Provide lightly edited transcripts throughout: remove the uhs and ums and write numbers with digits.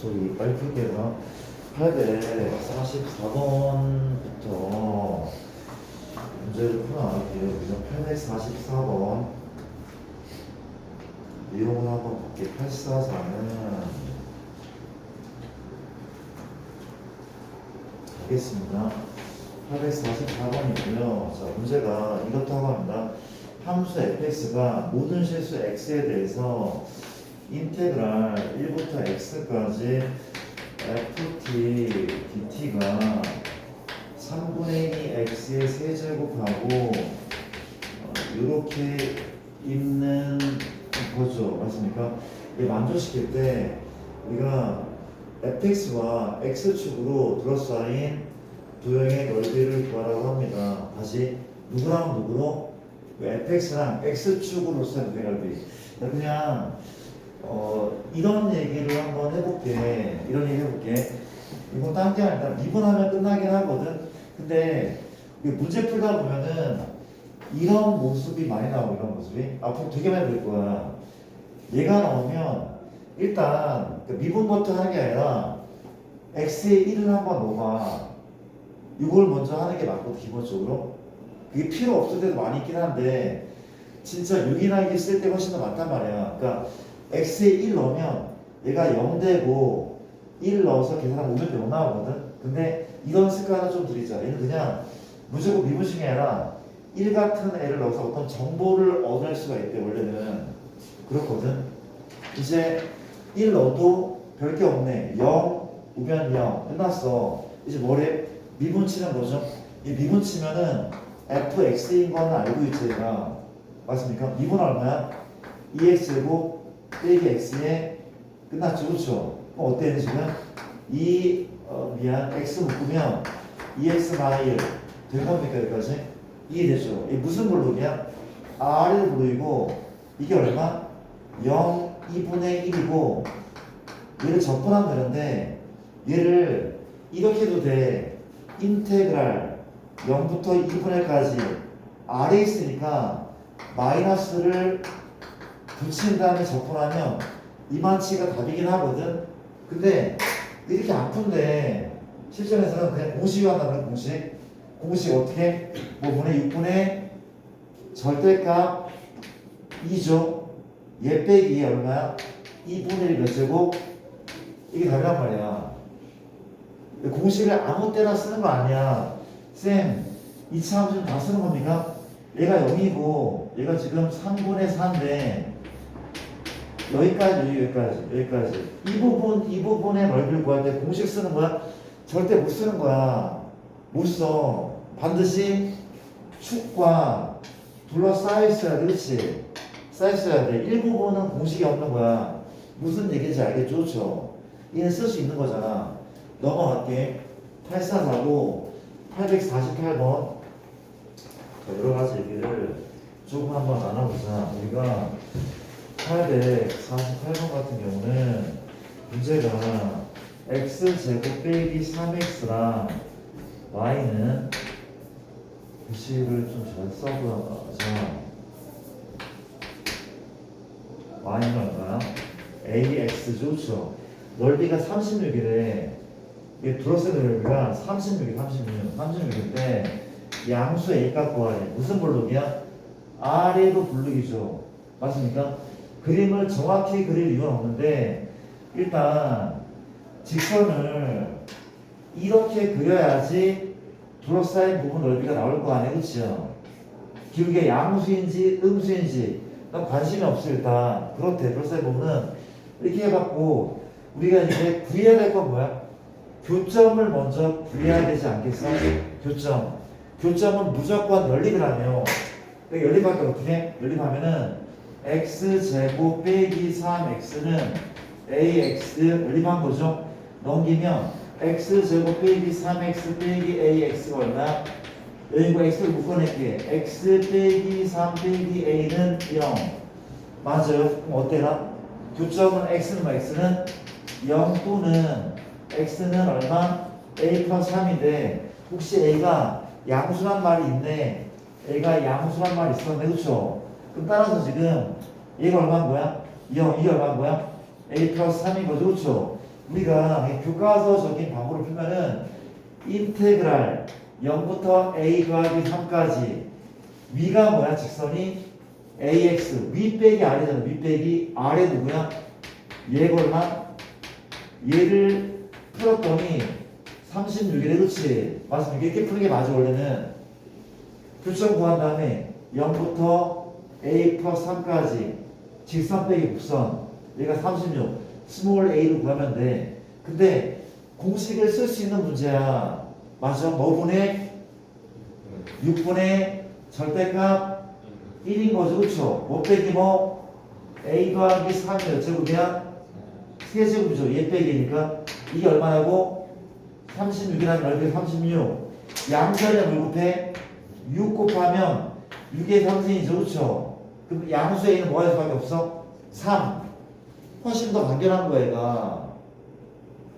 소리 빨리 풀게요. 844번부터 문제를 풀어나갈게요. 그래서 844번 내용을 한번 볼게요. 844는 알겠습니다. 844번이고요. 자, 문제가 이렇다고 합니다. 함수 fx가 모든 실수 x에 대해서 인테그랄 1부터 x까지 ft dt가 3분의 2 x의 세제곱하고 이렇게 있는 거죠. 맞습니까? 이 만족시킬 때 우리가 fx와 x축으로 둘러싸인 도형의 넓이를 구하라고 합니다. 다시 누구랑 누구로? fx랑 x축으로 둘러싸인 도형의 넓이. 그냥 이런 얘기를 한번 해볼게. 이런 얘기 해볼게. 이건 딴 게 아니라 미분하면 끝나긴 하거든. 근데 문제 풀다 보면은 이런 모습이 많이 나오고 이런 모습이 앞으로 되게 많이 될 거야. 얘가 나오면 일단 미분부터 하는 게 아니라 x의 1을 한번 넣어봐. 이걸 먼저 하는 게 맞거든 기본적으로. 그게 필요 없을 때도 많이 있긴 한데 진짜 6이나 이게 쓸 때 훨씬 더 많단 말이야. 그러니까 x에 1 넣으면 얘가 0되고 1 넣어서 계산하면 500대 0 나오거든. 근데 이런 습관을 좀 드리자. 얘는 그냥 무조건 미분식이 아니라 1 같은 애를 넣어서 어떤 정보를 얻을 수가 있대. 원래는 그렇거든. 이제 1 넣어도 별게 없네. 0 오면 0 끝났어. 이제 뭐래? 미분 치는 거죠. 이 미분 치면은 fx인 거는 알고 있지 얘가. 맞습니까? 미분 얼마야? 2x고 빼기 x에 끝났죠. 그렇죠? 그럼 어때 지금? x 묶으면 2x-1 된 겁니까 여기까지? 이해되죠? 이게 무슨 블록이야? R의 블록이고 이게 얼마? 0, 2분의 1이고 얘를 접근하면 되는데 얘를 이렇게 해도 돼. 인테그랄 0부터 2분의 1까지 R에 있으니까 마이너스를 붙인 다음에 접근하면 이만치가 답이긴 하거든. 근데 이렇게 아픈데 실전에서는 그냥 공식이 한다는 공식. 공식 어떻게? 뭐 분의 6분의 절대값 2죠. 얘 빼기 얼마야? 2분의 1 몇 제곱? 이게 답이란 말이야. 공식을 아무 때나 쓰는 거 아니야. 쌤, 2차 함수는 다 쓰는 겁니까? 얘가 0이고 얘가 지금 3분의 4인데 여기까지. 이 부분의 넓이를 구할 때 공식 쓰는 거야? 절대 못 쓰는 거야. 못 써. 반드시 축과 둘러싸여 있어야 돼. 그렇지? 쌓여 있어야 돼. 일부분은 공식이 없는 거야. 무슨 얘기인지 알겠죠? 그렇죠? 얘는 쓸 수 있는 거잖아. 넘어갈게. 8449, 848번. 여러 가지 얘기를 조금 한번 나눠보자. 우리가 848번 같은 경우는 문제가 x제곱 빼기 3x랑 y는 글씨를 좀 잘 써보자. y는 얼마야? ax 좋죠. 넓이가 36이래. 이게 둘러싼 넓이가 36인데 양수 a 값 구하래. 무슨 블록이야? R에도 블록이죠. 맞습니까? 그림을 정확히 그릴 이유는 없는데 일단 직선을 이렇게 그려야지 둘러싸인 부분 넓이가 나올 거 아니에요. 그치요? 기울기가 양수인지 음수인지 난 관심이 없어. 일단 그렇대. 둘러싸인 부분은 이렇게 해갖고 우리가 이제 구해야 될 건 뭐야? 교점을 먼저 구해야 되지 않겠어? 교점은 무조건 연립이라며. 연립할 때 어떻게 해? 연립하면은 x제곱 빼기 3x는 ax 연립한 거죠. 넘기면 x제곱 빼기 3x 빼기 ax가 얼마야? 여기가 x를 묶어낼게. x 빼기 3 빼기 a는 0. 맞아요. 그럼 어때나? 교점은 x는 뭐? x는 0 또는 x는 얼마? a 플러스 3인데 혹시 a가 양수란 말이 있네. a가 양수란 말이 있었네. 그쵸? 그럼 따라서 지금 얘가 얼마인 거야? 0, 이게 얼마인 거야? a 플러스 3인 거죠. 그쵸? 우리가 교과서적인 방법으로 풀면은 인테그랄 0부터 a 더하기 3까지 위가 뭐야? 직선이 ax 위 빼기 아래잖아. 위 빼기 아래 누구야? 얘가 얼마? 얘를 풀었더니 36이래. 그렇지? 맞습니까? 이렇게 푸는 게 맞아. 원래는 교점 구한 다음에 0부터 a 플러스 3까지 직선 빼기 곡선 얘가 36 스몰 a를 구하면 돼. 근데 공식을 쓸 수 있는 문제야. 맞아? 뭐분의 6분의 절대값 1인 거죠. 그쵸? 뭐 빼기 뭐 a 더하기 3이 몇 제곱이야? 세제곱이죠. 얘 빼기니까 이게 얼마냐고? 36이라는 넓이 36 양자리에 뭘 곱해? 6 곱하면 6의 3승이죠. 그쵸? 그럼 양수의 a는 뭐가 될 수밖에 없어? 3 훨씬 더 간결한 거야 얘가.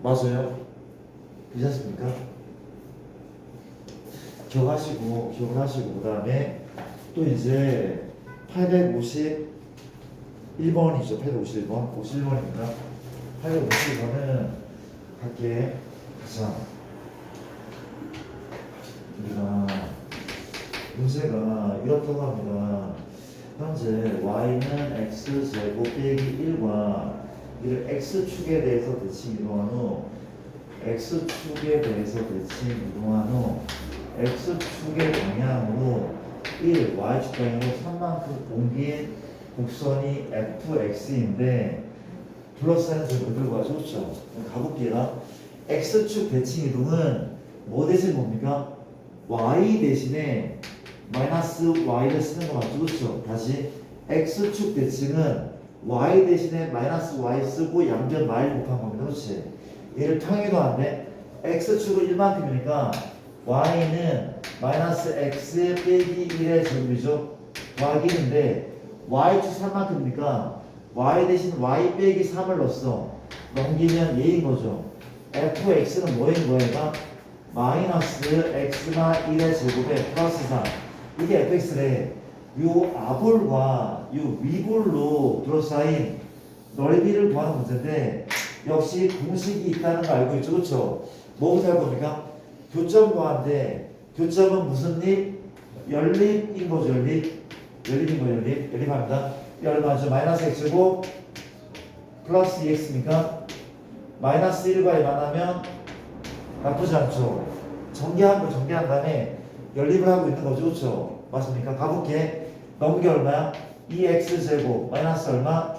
맞아요? 그렇지 않습니까? 기억하시고 그 다음에 또 이제 851번이죠. 851번 51번입니다. 851번은 갈게. 자, 우리가 문제가 이렇다고 합니다. 현재 y는 x제곱 빼기 1과 이를 x축에 대해서 대칭 이동한 후 x축에 대해서 대칭 이동한 후 x축의 방향으로 1, y축 방향으로 3만큼 옮긴 곡선이 fx인데 플러스하는 점을 들고 가죠. 그렇죠? 가볼게요. x축 대칭 이동은 뭐 대신 뭡니까? y 대신에 마이너스 y를 쓰는 거 맞죠? 그렇죠? 다시 x축 대칭은 y 대신에 마이너스 y 쓰고 양변 마일 곱한 겁니다. 그렇지? 얘를 평행이도 한데 x축은 1만큼이니까 y는 마이너스 x 빼기 1의 제곱이죠. y인데 y축 3만큼이니까 y 대신 y 빼기 3을 넣었어. 넘기면 얘인 거죠. fx는 뭐인 거예요? 마이너스 x나 1의 제곱에 플러스 3 이게 fx래. 요 아볼과 요 위볼로 둘러싸인 넓이를 구하는 문제인데 역시 공식이 있다는 거 알고 있죠. 그렇죠? 뭐부터 할 겁니까? 교점 구하는데 교점은 무슨 립? 연립인 거죠. 연립인 거 연립합니다. 이 얼마죠? 마이너스 x고 플러스 2x입니까? 마이너스 1과에 만나면 나쁘지 않죠. 정리한 다음에 연립을 하고 있는 거죠. 그렇죠? 맞습니까? 가볼게. 넘게 얼마야? 2x제곱 마이너스 얼마?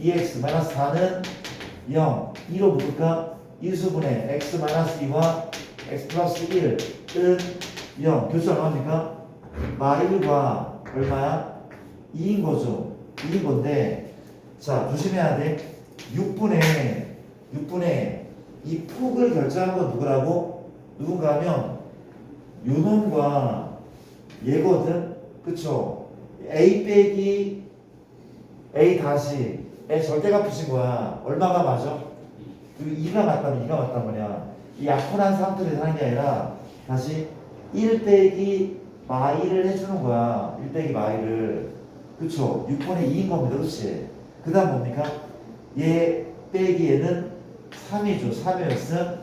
2x 마이너스 4는 0 2로 묶을까? 1수분의 x 마이너스 2와 x 플러스 1은 0 교수 얼마입니까? 마1과 얼마야? 2인 거죠. 2인 건데 자 조심해야 돼. 6분의 이 폭을 결정한 건 누구라고? 누군가 하면 요놈과 얘거든. 그쵸? a 빼기 a 다시 의 절대값 푸신 거야. 얼마가 맞아? 그리고 2가 맞다면 2가 맞단 말이야. 이 약분한 상태에서 하는 게 아니라 다시 1 빼기 마이를 해주는 거야. 1 빼기 마이를. 그쵸? 6분의 2인 겁니다. 그치? 그 다음 뭡니까? 얘 빼기 얘는 3이죠. 3의 x는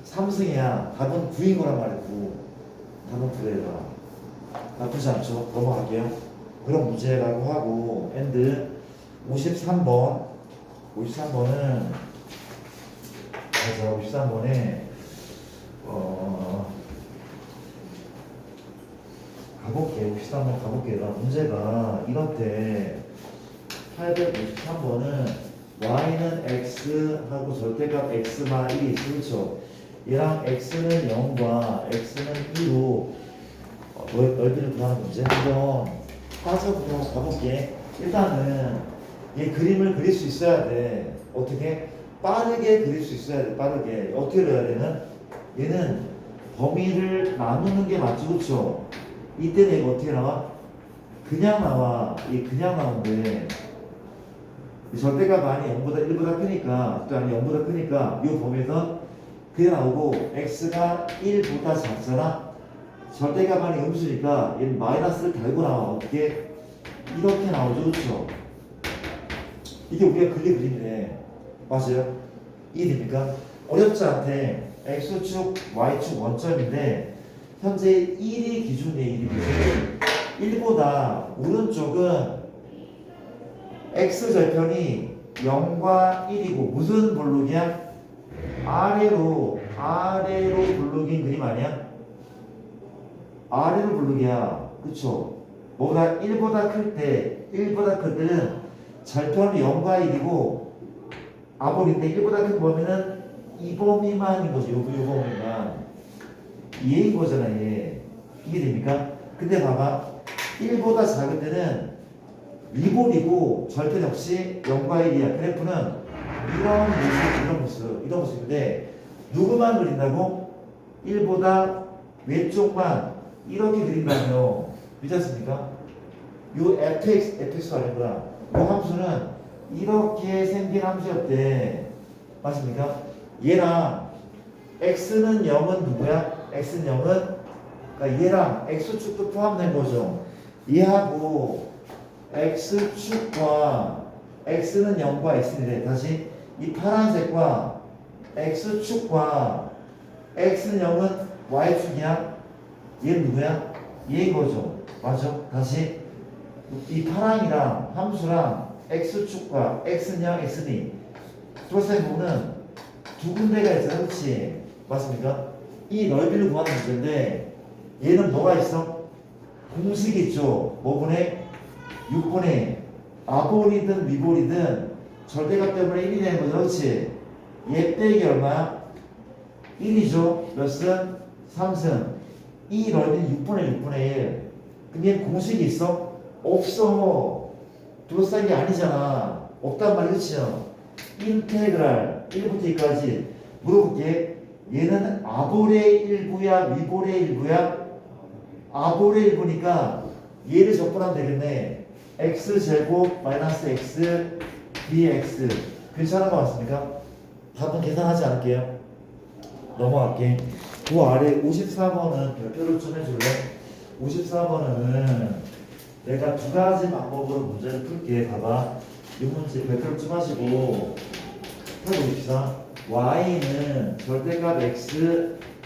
3승이야. 답은 9인 거란 말이야. 9. 답은 9래요. 나쁘지 않죠? 넘어갈게요. 그런 문제라고 하고 엔드 53번은 자 53번에 가볼게요. 53번 가볼게요. 문제가 이렇대. 853번은 y는 x하고 절대값 x마 1이 있어. 그렇죠? 얘랑 x는 0과 x는 2로 넓이를 구하는 문제 한번 빠져보고 가볼게. 일단은 얘 그림을 그릴 수 있어야 돼. 어떻게? 빠르게 그릴 수 있어야 돼. 빠르게. 어떻게 그려야 되는? 얘는 범위를 나누는 게 맞죠. 그쵸? 이때는 얘가 어떻게 나와? 그냥 나와. 얘 그냥 나오는데 절대값 많이 0보다 1보다 크니까 또 아니 0보다 크니까 이 범위에서 그게 나오고 x가 1보다 작잖아. 절대값 많이 음수니까 얘는 마이너스를 달고 나와. 어떻게? 이렇게 나오죠. 그쵸? 이게 우리가 그릴 그림이네. 맞아요? 이해됩니까? 어렵지 않대. x축, y축 원점인데 현재 1이 기준이에요. 1이 기준. 1보다 오른쪽은 x절편이 0과 1이고 무슨 블록이야? 아래로 블록인 그림 아니야? 아래로 블록이야. 그쵸? 뭐가 1보다 클 때는 절편이 0과 1이고 아볼인데 1보다 큰 범위는 이 범위만인 거죠. 요 범위만. 얘인 거잖아, 얘. 이게 됩니까? 근데 봐봐. 1보다 작은 때는 리볼이고 절편 역시 0과 1이야. 그래프는 이런 모습인데 누구만 그린다고? 1보다 왼쪽만 이렇게 그린다며. 그렇지 않습니까? 요 fx가 아니구나. 요 함수는 이렇게 생긴 함수였대. 맞습니까? 얘랑 x는 0은 누구야? x는 0은 그러니까 얘랑 x축도 포함된 거죠. 얘하고 x축과 x는 0과 x인데 다시 이 파란색과 x축과 x는 0은 y축이야. 얘는 누구야? 얘인 거죠. 맞죠? 다시 이 파랑이랑 함수랑 x축과 x는 0, x는 2 플러스의 부분은 두 군데가 있잖아. 그렇지? 맞습니까? 이 넓이를 구하는 문제인데 얘는 뭐가 있어? 공식이 있죠. 뭐분의 6분의 아볼이든 위볼이든 절대값 때문에 1이 되는 거죠. 그렇지? 얘 빼기 얼마야? 1이죠. 몇 승? 3승. 이 넓이는 6분의 1. 근데 얘는 공식이 있어? 없어. 둘러싼 게 아니잖아. 없단 말이야. 그렇죠? 인테그랄 1부터 2까지 물어볼게. 얘는 아볼의 일부야? 위볼의 일부야? 아볼의 일부니까 얘를 적분하면 되겠네. x제곱 마이너스 x dx 괜찮은 거 맞습니까? 답은 계산하지 않을게요. 넘어갈게. 그 아래 54번은 별표를 좀 해줄래? 54번은 내가 두 가지 방법으로 문제를 풀게. 봐봐. 이 문제 별표를 좀 하시고 펴봅시다. y는 절대값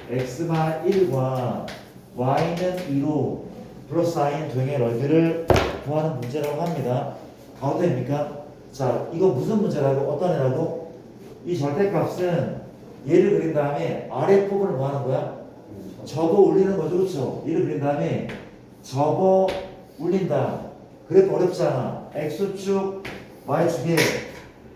x마 1과 y는 2로 플러스 i는 도형의 넓이를 구하는 문제라고 합니다. 가도 됩니까? 자, 이거 무슨 문제라고? 어떤 애라고? 이 절대값은 얘를 그린 다음에 아래 부분을 뭐 하는 거야? 접어 올리는 거죠. 그렇죠? 얘를 그린 다음에 접어 올린다. 그래프 어렵잖아. x축, y축에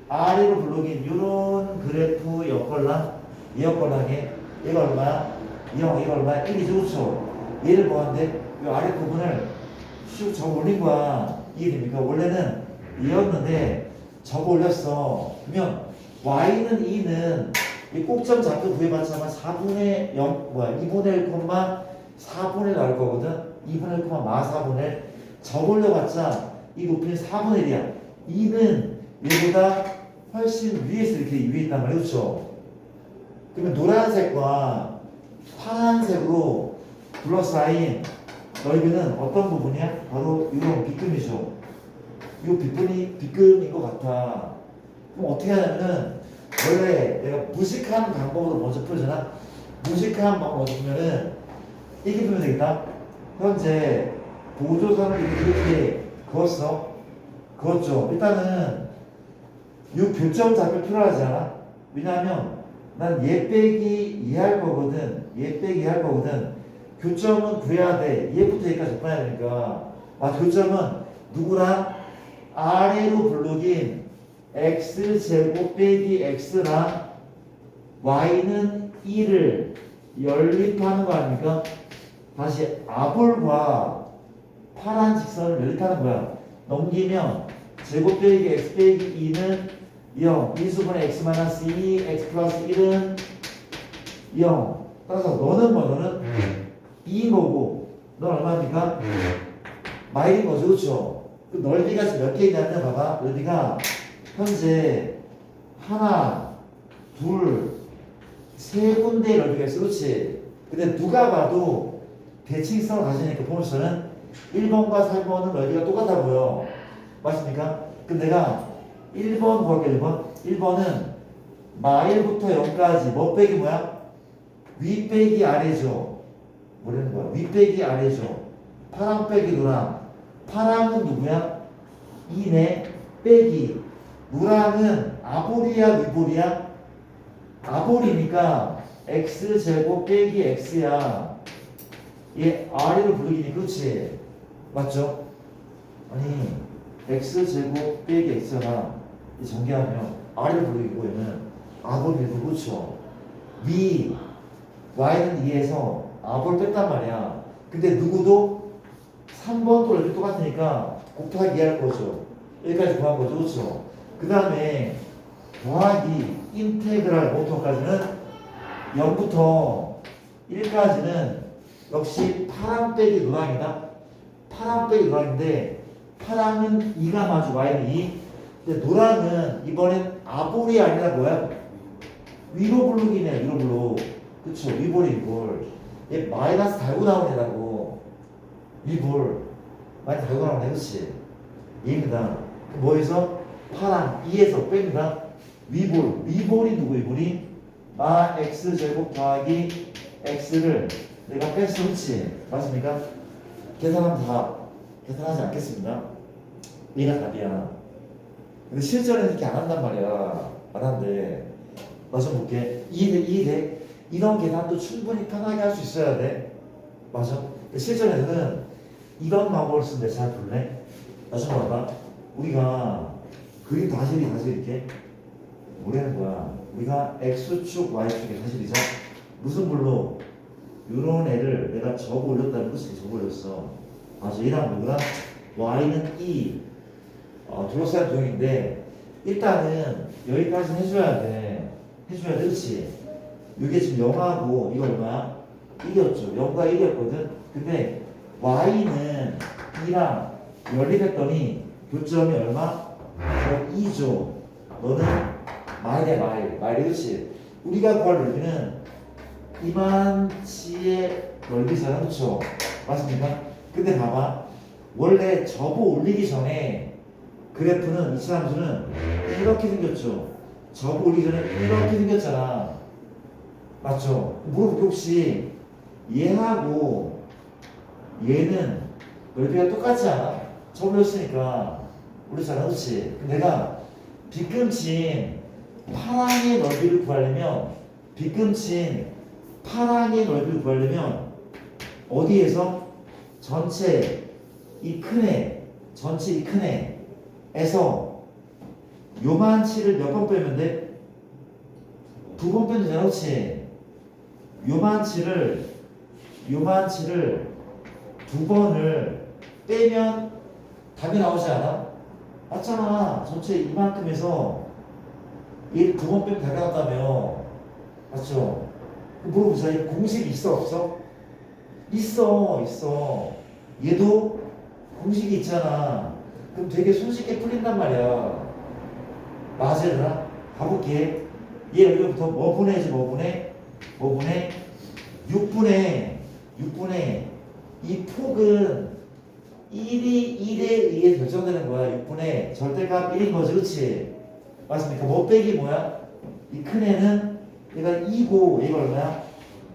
아래로 블록인 이런 그래프 엮을라? 이 엮을라게 얘가 얼마야? 0, 얘가 얼마야? 1이죠. 그렇죠? 얘를 뭐하는데? 이 아래 부분을 슉 접어 올린 거야. 이해됩니까? 원래는 얘였는데 접어 올렸어. 그러면 y는 2는 이 꼭점 잡고 구해봤자만 4분의 0 2분의 1, 4분의 1 나올 거거든. 2분의 1, 마 4분의 1 접어 올려봤자 이 높이는 4분의 1이야. 2는 얘보다 훨씬 위에서 이렇게 위에 있단 말이야. 그렇죠? 그러면 노란색과 파란색으로 둘러싸인 넓이는 어떤 부분이야? 바로 이런 빗금이죠. 이 빗금인 것 같아. 그럼 어떻게 하냐면은 원래 내가 무식한 방법으로 먼저 풀잖아. 무식한 방법 먼저 풀면은 이렇게 풀면 되겠다. 현재 보조선을 이렇게 그었죠. 일단은 이 교점 잡을 필요하지 않아? 왜냐하면 난 얘 빼기 이해할 거거든. 교점은 구해야 돼. 얘부터 얘까지 접근해야 되니까. 교점은 누구랑? 아래로 블록인 x제곱 빼기 x랑 y는 2를 연립하는 거 아닙니까? 다시 아볼과 파란 직선을 연립하는 거야. 넘기면 제곱 빼기 x 빼기 2는 0, 2수분의 x 마이너스 2, x 플러스 1은 0. 따라서 너는 2인 거고 넌 얼마입니까? 마일인 거죠. 그렇죠? 그 넓이가 지금 몇 개 있냐면 봐봐. 넓이가 현재 하나, 둘, 세 군데의 넓이가 있어. 그렇지? 근데 누가 봐도 대칭성을 가지니까 보너스는 1번과 3번은 넓이가 똑같아 보여. 맞습니까? 그럼 내가 1번 구할게. 1번은 마일부터 0까지 뭐 빼기 뭐야? 위 빼기 아래죠. 뭐라는 거야? 위 빼기 아래죠. 파랑 빼기 노랑. 파랑은 누구야? 2네 빼기. 노랑은 아볼이야 위볼이야? 아볼이니까 x제곱 빼기 x야. 얘 아래로 부르기니 그렇지? 맞죠? 아니 x제곱 빼기 x가 전개하면 아래로 부르기고 얘는 아볼이고 그렇죠? 위 y는 2에서 아볼 뺐단 말이야. 근데 누구도 3번도 이렇게 똑같으니까 곱하기 할 거죠. 여기까지 구한 거죠. 그렇죠? 그 다음에 더하기 인테그랄 모터까지는 0부터 1까지는 역시 파랑 빼기 노랑이다. 파랑 빼기 노랑인데 파랑은 2가 맞고 y는 2. 근데 노랑은 이번엔 아볼이 아니라 뭐야? 위로 부르기네. 위로 부르. 그쵸? 위볼이 위볼. 얘 마이너스 달고 나온 애라고. 위볼. 마이너스 달고 나온 애. 그치? 얘입니다. 뭐에서? 파랑 2에서 뺍니다. 위볼. 위볼이 누구 위볼이? 마 x제곱 더하기 x를 내가 뺐어. 그치? 맞습니까? 계산하면 다 계산하지 않겠습니다. 얘가 답이야. 근데 실전에는 이렇게 안 한단 말이야. 안 한대. 맞아 볼게. 이해돼? 이런 계산도 충분히 편하게 할 수 있어야 돼. 맞아? 실전에는 이런 방법을 쓰는데 잘 볼래? 다시 봐봐. 우리가 그림 다시 이렇게 뭐라는 거야? 우리가 x축 y축의 사실이죠. 무슨 불로 이런 애를 내가 적어 올렸다는 것을 적어 올렸어. 맞아. 얘랑 누구랑 y는 2 둘러싸인 도형인데 일단은 여기까지 해줘야 돼. 그렇지? 이게 지금 0하고 이거 얼마야? 1이었죠. 0과 1이었거든. 근데 y는 2랑 연립했더니 교점이 얼마? 2죠. 너는 마일이야 마일. 그렇지? 우리가 구할 넓이는 이만치의 넓이잖아. 그렇죠? 맞습니까? 근데 봐봐. 원래 접어 올리기 전에 그래프는 이 함수는 이렇게 생겼죠. 접어 올리기 전에 이렇게 생겼잖아. 맞죠? 물어볼게. 혹시 얘하고 얘는 넓이가 똑같지 않아? 처음 배웠으니까 모르잖아. 그렇지? 내가 빗금친 파랑의 넓이를 구하려면 어디에서? 전체 이 큰 애에서 요만치를 몇 번 빼면 돼? 2번 빼면 되잖아. 그렇지? 요만치를 2번을 빼면 답이 나오지 않아? 맞잖아. 전체 이만큼에서 얘 2번 빼면 답이 나왔다며. 맞죠? 물어보자. 이 공식이 있어 없어? 있어. 얘도 공식이 있잖아. 그럼 되게 손쉽게 풀린단 말이야. 맞으라? 가볼게. 얘 여기부터 뭐 분해야지? 뭐 분해? 6분의 이 폭은 1에 의해 결정되는 거야. 6분의 절대값 1인 거지. 그렇지? 맞습니까? 뭐 빼기 뭐야? 이 큰 애는 얘가 2고 얘가 얼마야?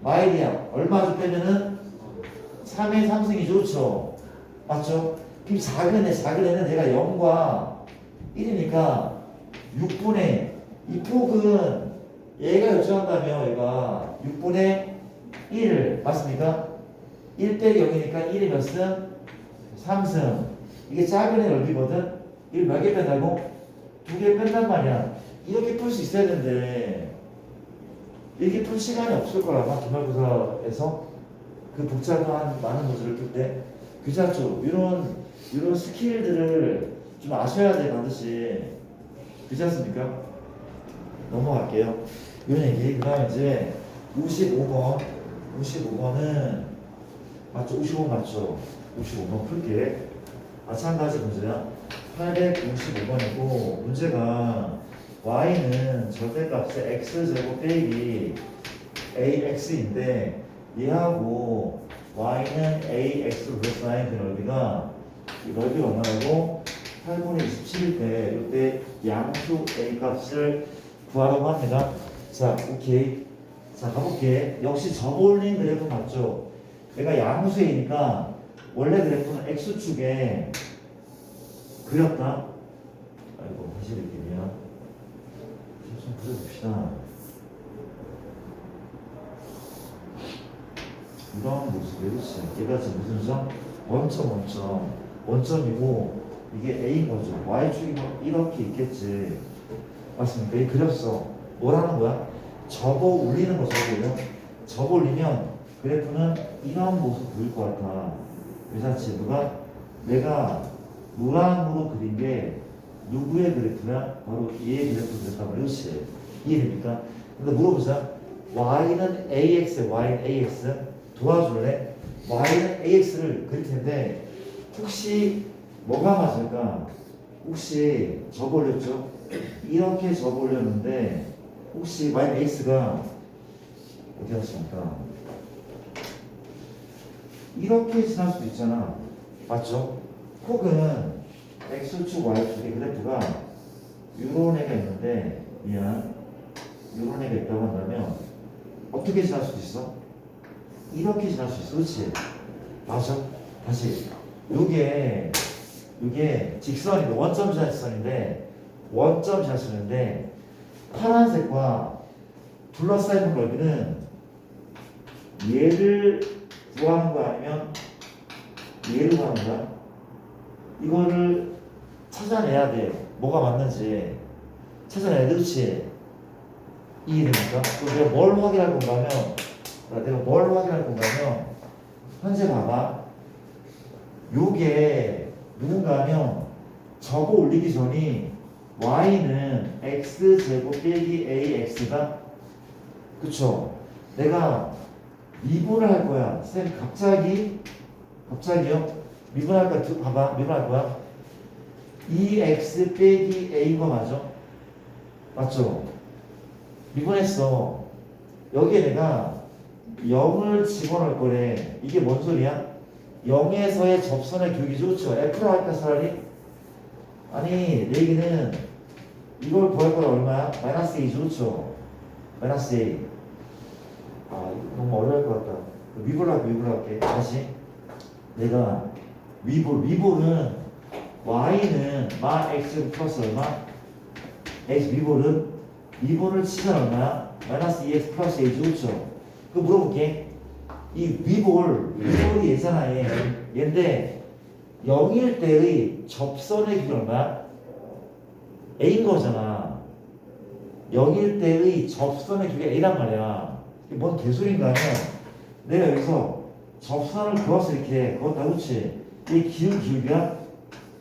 마일이야. 얼마 빼면은 3의 3승이 좋죠. 맞죠? 그럼 작은 애는 얘가 0과 1이니까 6분의 이 폭은 얘가 결정한다며. 얘가 6분의 1 맞습니까? 1 빼기 0이니까 1이 몇 승? 3승. 이게 작은 애 넓이거든? 1 몇 개 뺀다고? 2개 뺀단 말이야. 이렇게 풀 수 있어야 되는데 이렇게 풀 시간이 없을 거라 아마 기말고사에서 그 복잡한 많은 문제를 풀 때. 괜찮죠? 이런 스킬들을 좀 아셔야 돼 반드시. 그렇지 않습니까? 넘어갈게요. 이런 얘기. 그 다음에 이제 55번은 맞죠? 55번 맞죠? 55번 풀게. 마찬가지 문제야. 855번이고 문제가 y는 절대값의 x제곱 빼기 ax인데 얘하고 y는 ax 플러스 9 그 넓이가 이 넓이가 얼마라고? 8분의 27일 때 이때 양수 a 값을 구하라고 합니다. 자, 오케이. 자, 가볼게. 역시 접어올린 그래프 맞죠? 얘가 양수이니까 원래 그래프는 x축에 그렸다. 아이고, 다시 이렇게요. 좀 그려봅시다. 이런 모습이 그렇지. 얘가 지금 무슨 점? 원점이고 이게 A인 거죠. Y축이 뭐 이렇게 있겠지. 맞습니까? 이 그렸어. 뭐라는 거야? 접어 올리는 거 접어요. 접어 올리면 그래프는 이런 모습 보일 것 같아. 그래서 누가 내가 노란으로 그린 게 누구의 그래프냐? 바로 얘의 그래프 그랬단 말이야. 그렇지? 이해됩니까? 근데 물어보자. Y는 AX, Y는 AX 도와줄래? Y는 AX를 그릴 텐데 혹시 뭐가 맞을까? 혹시 접어올렸죠? 이렇게 접어올렸는데 혹시 Y는 AX가 어디 갔습니까? 이렇게 지날 수도 있잖아. 맞죠? 혹은 X축, Y축의 그래프가 요런 애가 있는데 요런 애가 있다고 한다면 어떻게 지날 수도 있어? 이렇게 지날 수 있어. 그렇지? 맞아? 다시 요게 직선인데 원점 지나치선인데 파란색과 둘러싸이는 넓이는 얘를 구하는 거 아니면 얘를 구하는 거야? 이거를 찾아내야 돼. 뭐가 맞는지 찾아내야 돼. 그렇지? 이해됩니까? 그럼 내가 뭘 확인할 건가 하면 현재 봐봐. 요게 누군가 하면 적어 올리기 전이 y는 x제곱 빼기 ax가 그쵸? 내가 미분을 할 거야. 쌤 갑자기요? 미분할 거야. 봐봐. 미분할 거야. 2x 빼기 a가 맞아? 맞죠? 미분했어. 여기에 내가 0을 집어넣을 거래. 이게 뭔 소리야? 0에서의 접선의 교기 좋죠. F로 할까 차라리? 아니 내 얘기는 이걸 구할 거라 얼마야? 마이너스 A 좋죠. 마이너스 A. 아 이거 너무 어려울 것 같다. 위볼을 할게. 다시 내가 위볼은 y는 마 x 플러스 얼마? x 위볼을 치면 얼마야? 마이너스 2x 플러스 A 좋죠. 그거 물어볼게. 이 위볼이 얘잖아. 얘인데 0일 때의 접선의 길이 얼마야? A인 거잖아. 0일 때의 접선의 길이가 A란 말이야. 이게 뭔 개소리인가 하면 내가 여기서 접선을 그어서 이렇게 그었다. 그렇지? 이 기울기가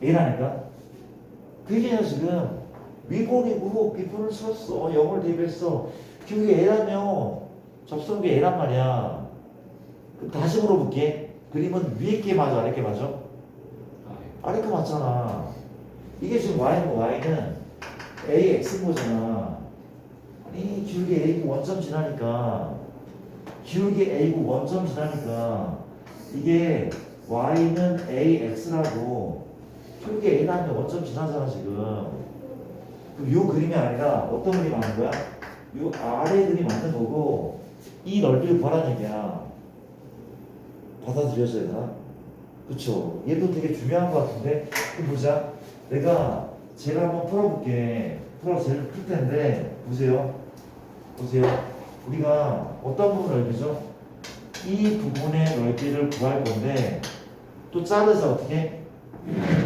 A라니까. 그게 아니라 지금 위볼이고 비볼을 썼어. 0을 대입했어. 기울기 A라며 접선이 A란 말이야. 다시 물어볼게. 그림은 위에 게 맞아, 아래 게 맞아? 아래 게 맞잖아. 이게 지금 y는 AX인 거잖아. 아니 기울기 A고 원점 지나니까 이게 y는 AX라고 기울기 A라는 원점 지나잖아 지금. 그럼 요 그림이 아니라 어떤 그림이 맞는 거야? 요 아래 그림이 맞는 거고 이 넓이를 구하라는 얘기야. 받아들여져야 되나? 그쵸? 얘도 되게 중요한 것 같은데. 그럼 보자. 내가 쟤를 한번 풀어볼게. 쟤를 풀 텐데 보세요. 우리가 어떤 부분 넓이죠? 이 부분의 넓이를 구할 건데 또 자르자. 어떻게?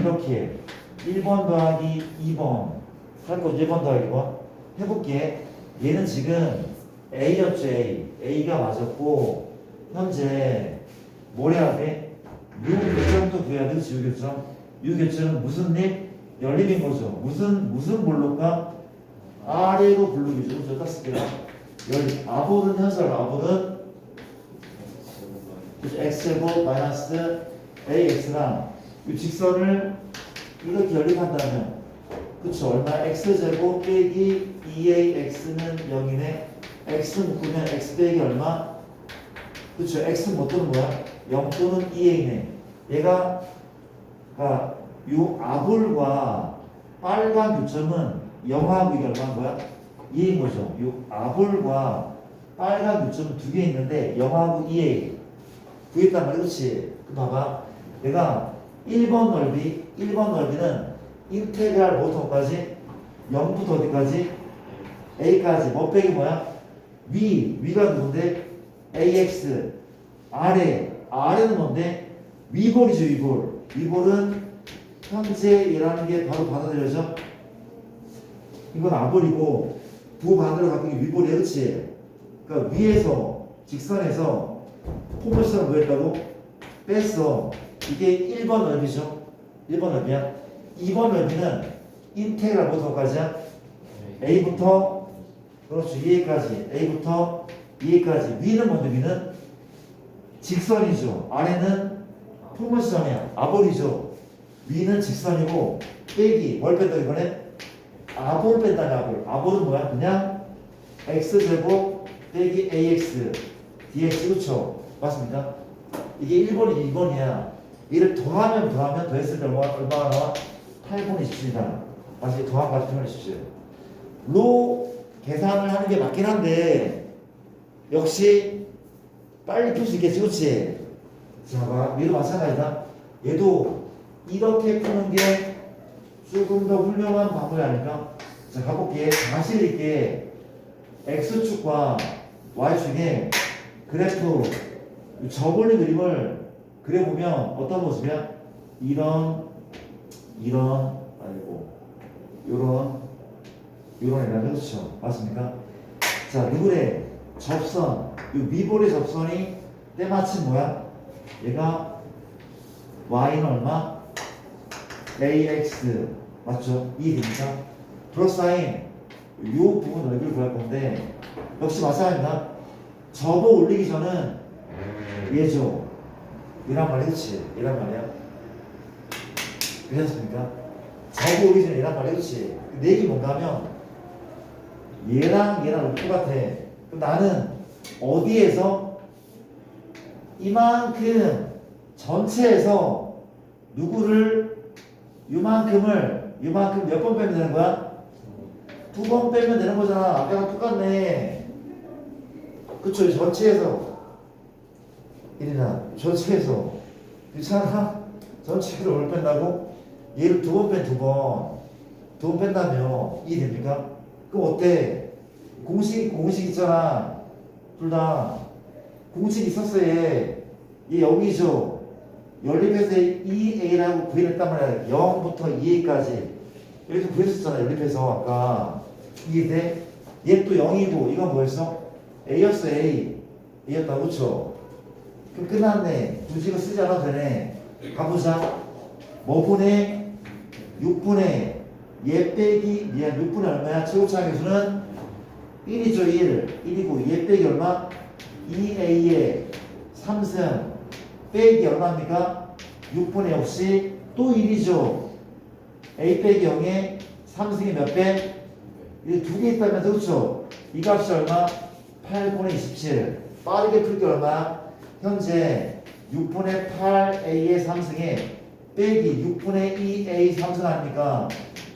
이렇게 1번 더하기 2번 할 거. 1번 더하기 2번 해볼게. 얘는 지금 A였죠. A가 맞았고 현재 뭘 해야 돼? 유교점도 구해야 돼. 유교점. 유교점은 무슨 립? 연립인 거죠. 무슨 볼록감? 아래로 블록이죠. 그죠? 딱 쓸게요. 연립. 아볼은 현설. 아볼은 x제곱 마이너스 ax랑 이 직선을 이렇게 연립한다면 그쵸? 얼마? x제곱 빼기 2ax는 0이네. x 묶으면 x 빼기 얼마? 그쵸? x는 뭐 또는 뭐야? 0 또는 2a네. 얘가 요 아볼과 빨간 교점은 0하고 이게 얼마인 거야? 2인 거죠. 이 아볼과 빨간 요점 두 개 있는데 0하고 2A 구했단 말이야. 그렇지? 그럼 봐봐. 내가 1번 넓이는 인테그랄 뭐부터까지 0부터 어디까지? A까지. 뭐 빼기 뭐야? 위가 누군데? AX. 아래는 뭔데? 위볼이죠, 위볼. 위볼은 현재이라는 게 바로 받아들여져. 이건 아볼이고 두 반대로 갖고 있는 게 위볼이야, 그렇지? 그러니까 위에서 직선에서 포물선을 뭐 했다고? 뺐어. 이게 1번 넓이죠. 1번 넓이야. 2번 넓이는 인테그랄 뭐부터까지야? A부터 그렇죠. 2A까지. A부터 2A까지. 위는 뭔데? 위는 직선이죠. 아래는 포물선이야. 아볼이죠. 위는 직선이고 빼기 뭘 뺀다 이번에? 아볼 뺀다네. 아볼은 뭐야? 그냥 x제곱 빼기 ax dx. 그렇죠? 맞습니까? 이게 1번이 2번이야. 얘를 더하면 더했을 때 얼마가 나와? 8분의 27이다. 다시 더한까지 표현해 주십시오. 로 계산을 하는 게 맞긴 한데 역시 빨리 풀 수 있겠지. 그렇지? 자, 봐. 얘도 마찬가지다. 얘도 이렇게 푸는 게 조금 더 훌륭한 방법이 아닐까? 자, 가볼게. 자신 있게 x축과 y축에 그래프 저번의 그림을 그려보면 어떤 모습이야? 이런 요런 애가 그렇죠? 맞습니까? 자, 누구래? 접선. 이 위볼의 접선이 때마침 뭐야? 얘가 y는 얼마? ax 맞죠? 이해됩니까? 플러스사인 요 부분 넓이를 구할 건데 역시 마찬가지입니다. 접어 올리기 전은 얘죠. 이란 말이야, 그렇지? 이란 말이야. 괜찮습니까? 접어 올리기 전에 이란 말이야, 그렇지? 내 얘기 뭔가 하면 얘랑 똑같아. 그럼 나는 어디에서 이만큼 전체에서 누구를 요만큼 몇 번 빼면 되는 거야? 2번 빼면 되는 거잖아. 아까랑 똑같네. 그쵸? 전체에서 이리나 전체에서 괜찮아? 전체를 뭘 뺀다고? 얘를 2번 뺀 2번 뺀다며 이해됩니까? 그럼 어때? 공식 있잖아. 둘 다 공식 있었어. 얘 여기죠. 연립해서 2a라고 구현했단 말이야. 0부터 2a까지 이렇게 구했었잖아. 연립해서 아까 이해돼? 얘 또 0이고 이건 뭐였어? a였어. a였다. 그쵸? 그럼 끝났네. 굳이 이거 쓰지 않아도 되네. 가보자. 뭐 분의 6분의 얘 빼기 6분의 얼마야? 최고차 계수는 1이죠. 1이고 얘 빼기 얼마? 2a의 3승 빼기 얼마입니까? 6분의 역시 또 1이죠. a 빼기 0에 3승이 몇 배? 이게 두 개 있다면서. 그렇죠? 이 값이 얼마? 8분의 27. 빠르게 풀기 얼마? 현재 6분의 8a의 3승에 빼기 6분의 2a 3승 아닙니까?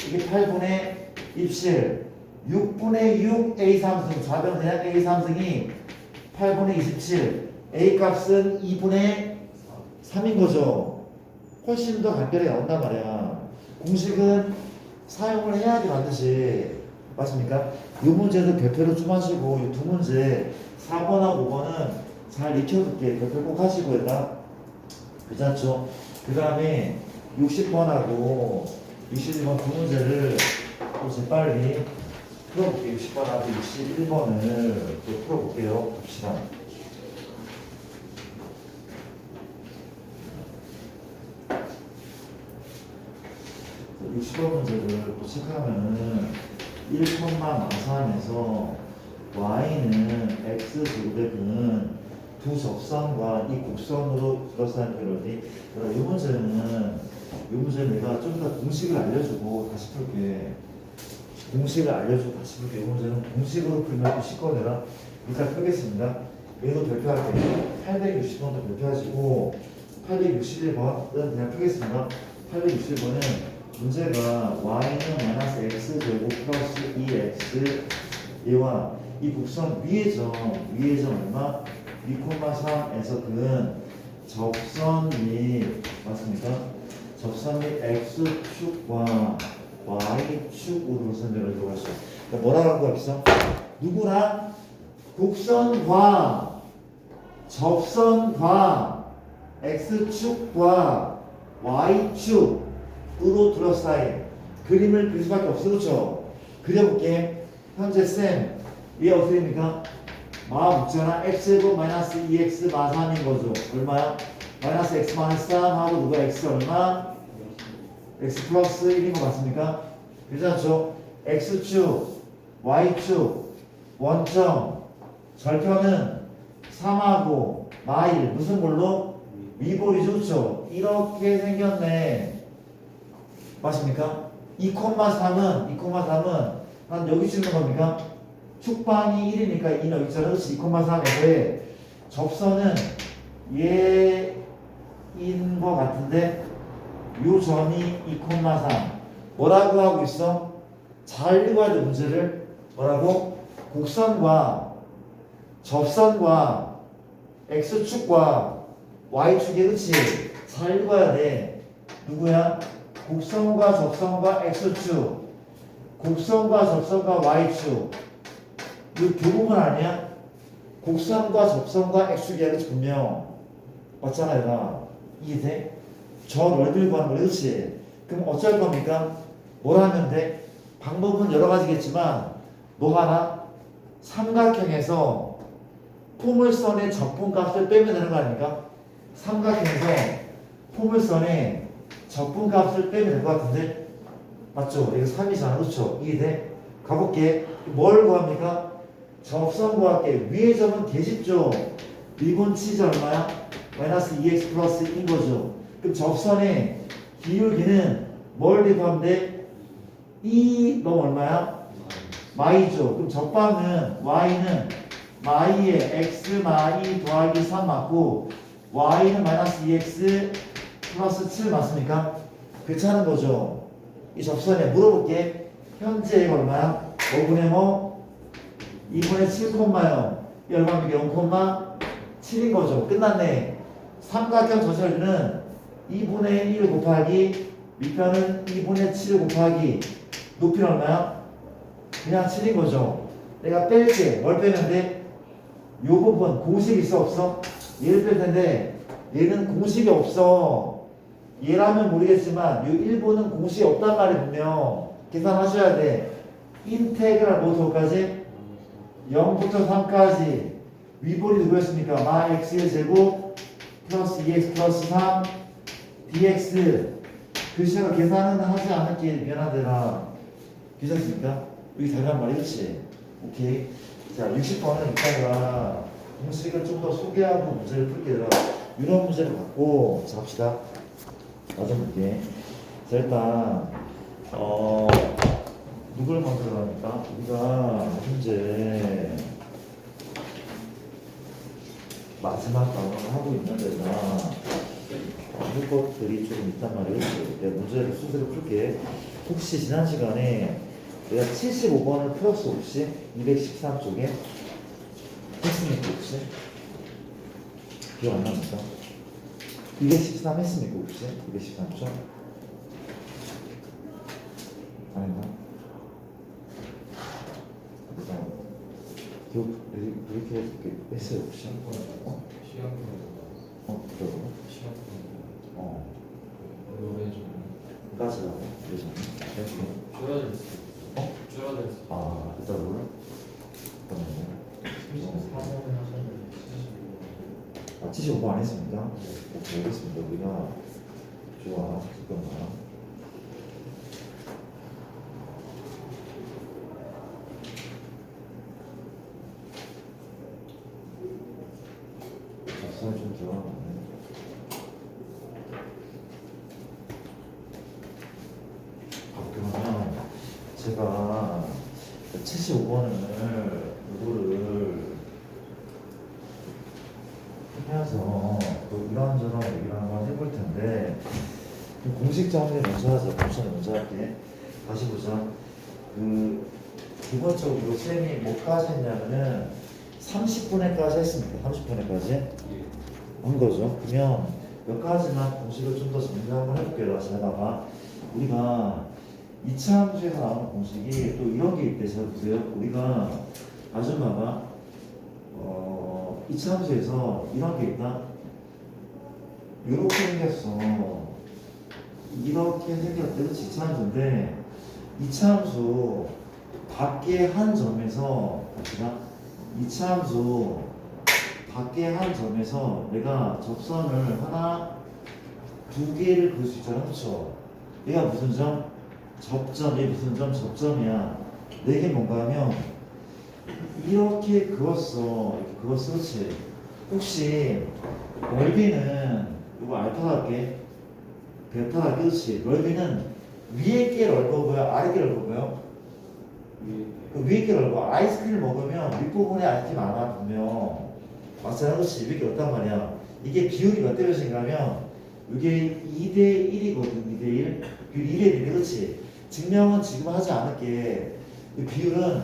이게 8분의 27. 6분의 6a 3승 좌변 그냥 a 3승이 8분의 27. a 값은 2분의 3인 거죠. 훨씬 더 간결하게 나온단 말이야. 공식은 사용을 해야지 반드시. 맞습니까? 이 문제는 별표로 좀 하시고 이 두 문제 4번하고 5번은 잘 익혀둘게. 별표 꼭 하시고 일단 괜찮죠? 그 다음에 60번하고 61번 두 문제를 또 재빨리 풀어볼게요. 60번하고 61번을 또 풀어볼게요. 봅시다. 60번 문제를 또 체크하면은 1,마사에서 y는 x제곱의 근은 두 접선과 이 곡선으로 둘러싸인 패러디. 이 문제는 내가 좀 더 공식을 알려주고 다시 풀게. 공식을 알려주고 다시 풀게. 이 문제는 공식으로 풀면 또 쉽거든요. 일단 끄겠습니다. 얘도 별표할게요. 860번도 별표하시고 861번은 그냥 푸겠습니다. 861번은 문제가 y는 마이너스 x제곱 플러스 2x 얘와 이 곡선 위의 점 얼마? 2,3에서 그는 접선 및 맞습니까? 접선 및 x축과 y축으로 선별을 들어갈 수 있어. 그러니까 뭐라고 하고 있어? 누구나 곡선과 접선과 x축과 y축으로 둘러싸인 그림을 그릴 수밖에 없어. 그렇죠? 그려볼게. 현재 쌤 얘 어떻게 됩니까? 마 붙잖아. x제곱 마이너스 2x 마 3인 거죠. 얼마야? 마이너스 x 마이너스 3 하고 누가 x 얼마? x 플러스 1인 거 맞습니까? 괜찮죠? x축, y축, 원점, 절편은 3하고 마일 무슨 볼로? 위볼이 좋죠. 이렇게 생겼네. 맞습니까? 2,3은 한 여기 찍는 겁니까? 축방이 1이니까 2는 여기 있잖아. 그렇지? 2,3에서의 접선은 얘인 거 같은데 요 점이 2,3 뭐라고 하고 있어? 잘 읽어야 돼 문제를. 뭐라고? 곡선과 접선과 x축과 y축이 그렇지? 잘 읽어야 돼. 누구야? 곡선과 접선과 x축 곡선과 접선과 y축 이거 교부분 아니야? 곡선과 접선과 x축이야. 그렇지? 분명 맞잖아 얘가. 이해돼? 저 넓이를 구하는 거야. 그렇지? 그럼 어쩔 겁니까? 뭘 하면 돼? 방법은 여러 가지겠지만 뭐 하나? 삼각형에서 포물선의 적분값을 빼면 되는 거 아닙니까? 삼각형에서 포물선의 적분값을 빼면 될 것 같은데 맞죠? 이거 3이잖아. 그렇죠? 이해돼? 가볼게. 뭘 구합니까? 접선 구할게. 위의 점은 계집죠? 미분 치즈 얼마야? 마이너스 2x 플러스 인 거죠. 그럼 접선의 기울기는 뭘 대입하면 돼? 이 너무 얼마야? 마이죠. 그럼 적방은 y는 마이에 x 마이 더하기 3 맞고 y는 마이너스 2x 플러스 7 맞습니까? 괜찮은 거죠. 이 접선에 물어볼게. 현재 이거 얼마야? 5분의 뭐? 2분의 7,0 이 얼마입니까? 0,7인 거죠. 끝났네. 삼각형 저절리는 2분의 1 곱하기 밑변은 2분의 7 곱하기 높이는 얼마야? 그냥 7인 거죠. 내가 뺄게. 뭘 빼면 돼? 요 부분 공식 있어 없어? 얘를 뺄 텐데 얘는 공식이 없어. 얘라면 모르겠지만 요 1부는 공식이 없단 말이야. 분명 계산하셔야 돼. 인테그랄 뭐부터까지? 0부터 3까지 위볼이 누구였습니까? 마 x의 제곱 플러스 2x 플러스 3 dx 글씨가 계산은 하지 않을게. 미안하더라. 괜찮습니까? 여기 달란 말이 그렇지? 오케이. 자 60번은 이따가 공식을 좀 더 소개하고 문제를 풀게요. 이런 문제를 갖고 자 봅시다. 맞아 볼게. 자 일단 누굴 만들어 가니까 우리가 현재 마지막 단원을 하고 있는 데가 할 것들이 조금 있단 말이에요. 내가 문제를 순서를 풀게. 혹시 지난 시간에 내가 75번을 풀었어 혹시? 213쪽에 했습니까 혹시? 기억 안 납니까? 213 했습니까 혹시? 213쪽? 아닌가? 기억 그렇게 했어요 혹시? 그러고? 노래 좀 까지라고? 예전에? 줄어들었어. 어? 줄어들었어. 아, 그따구로? 그러면 34번을 하셨는데 75번. 아, 75번 안 했습니까? 오케이, 알겠습니다. 우리가 좋아, 잠깐만. 작성이 좀 들어가네. 그러면 제가 75번을 이거를 해서 또 이런저런 얘기를 한번 해볼 텐데 공식 정리 먼저 하자. 공식 먼저 할게. 다시 보자. 기본적으로 쌤이 뭐까지 했냐면은 30분에까지 했습니다. 30분에까지 예. 한 거죠. 그러면 몇 가지만 공식을 좀 더 정리 한번 해볼게요. 잘 봐봐. 우리가 2차 함수에서 나오는 공식이 또 이런 게 있대. 잘 보세요. 우리가 아주 봐봐. 2차 함수에서 이런 게 있다. 이렇게 생겼어. 이렇게 생겼대. 2차 함수인데 2차 함수 밖에 한 점에서 봅시다. 2차 함수 밖에 한 점에서 내가 접선을 하나, 두 개를 그을 수 있잖아. 그렇죠? 얘가 무슨 점? 접점. 얘 무슨 점? 접점이야. 내게 뭔가 하면 이렇게 그었어. 이렇게 그었어. 그렇지? 혹시 넓이는 이거 알파다 할게. 베타다 할게. 그렇지? 넓이는 위에 게 넓어보여? 아래 게 넓어보여? 그 위에 게 넓어. 아이스크림 먹으면 윗부분에 아이스크림 많아 분명. 맞잖아. 그렇지? 위에 게 없단 말이야. 이게 비율이 몇 대 몇인가면 이게 2대 1이거든. 2대 1. 비율 1대 1. 그렇지? 증명은 지금 하지 않을게. 이 비율은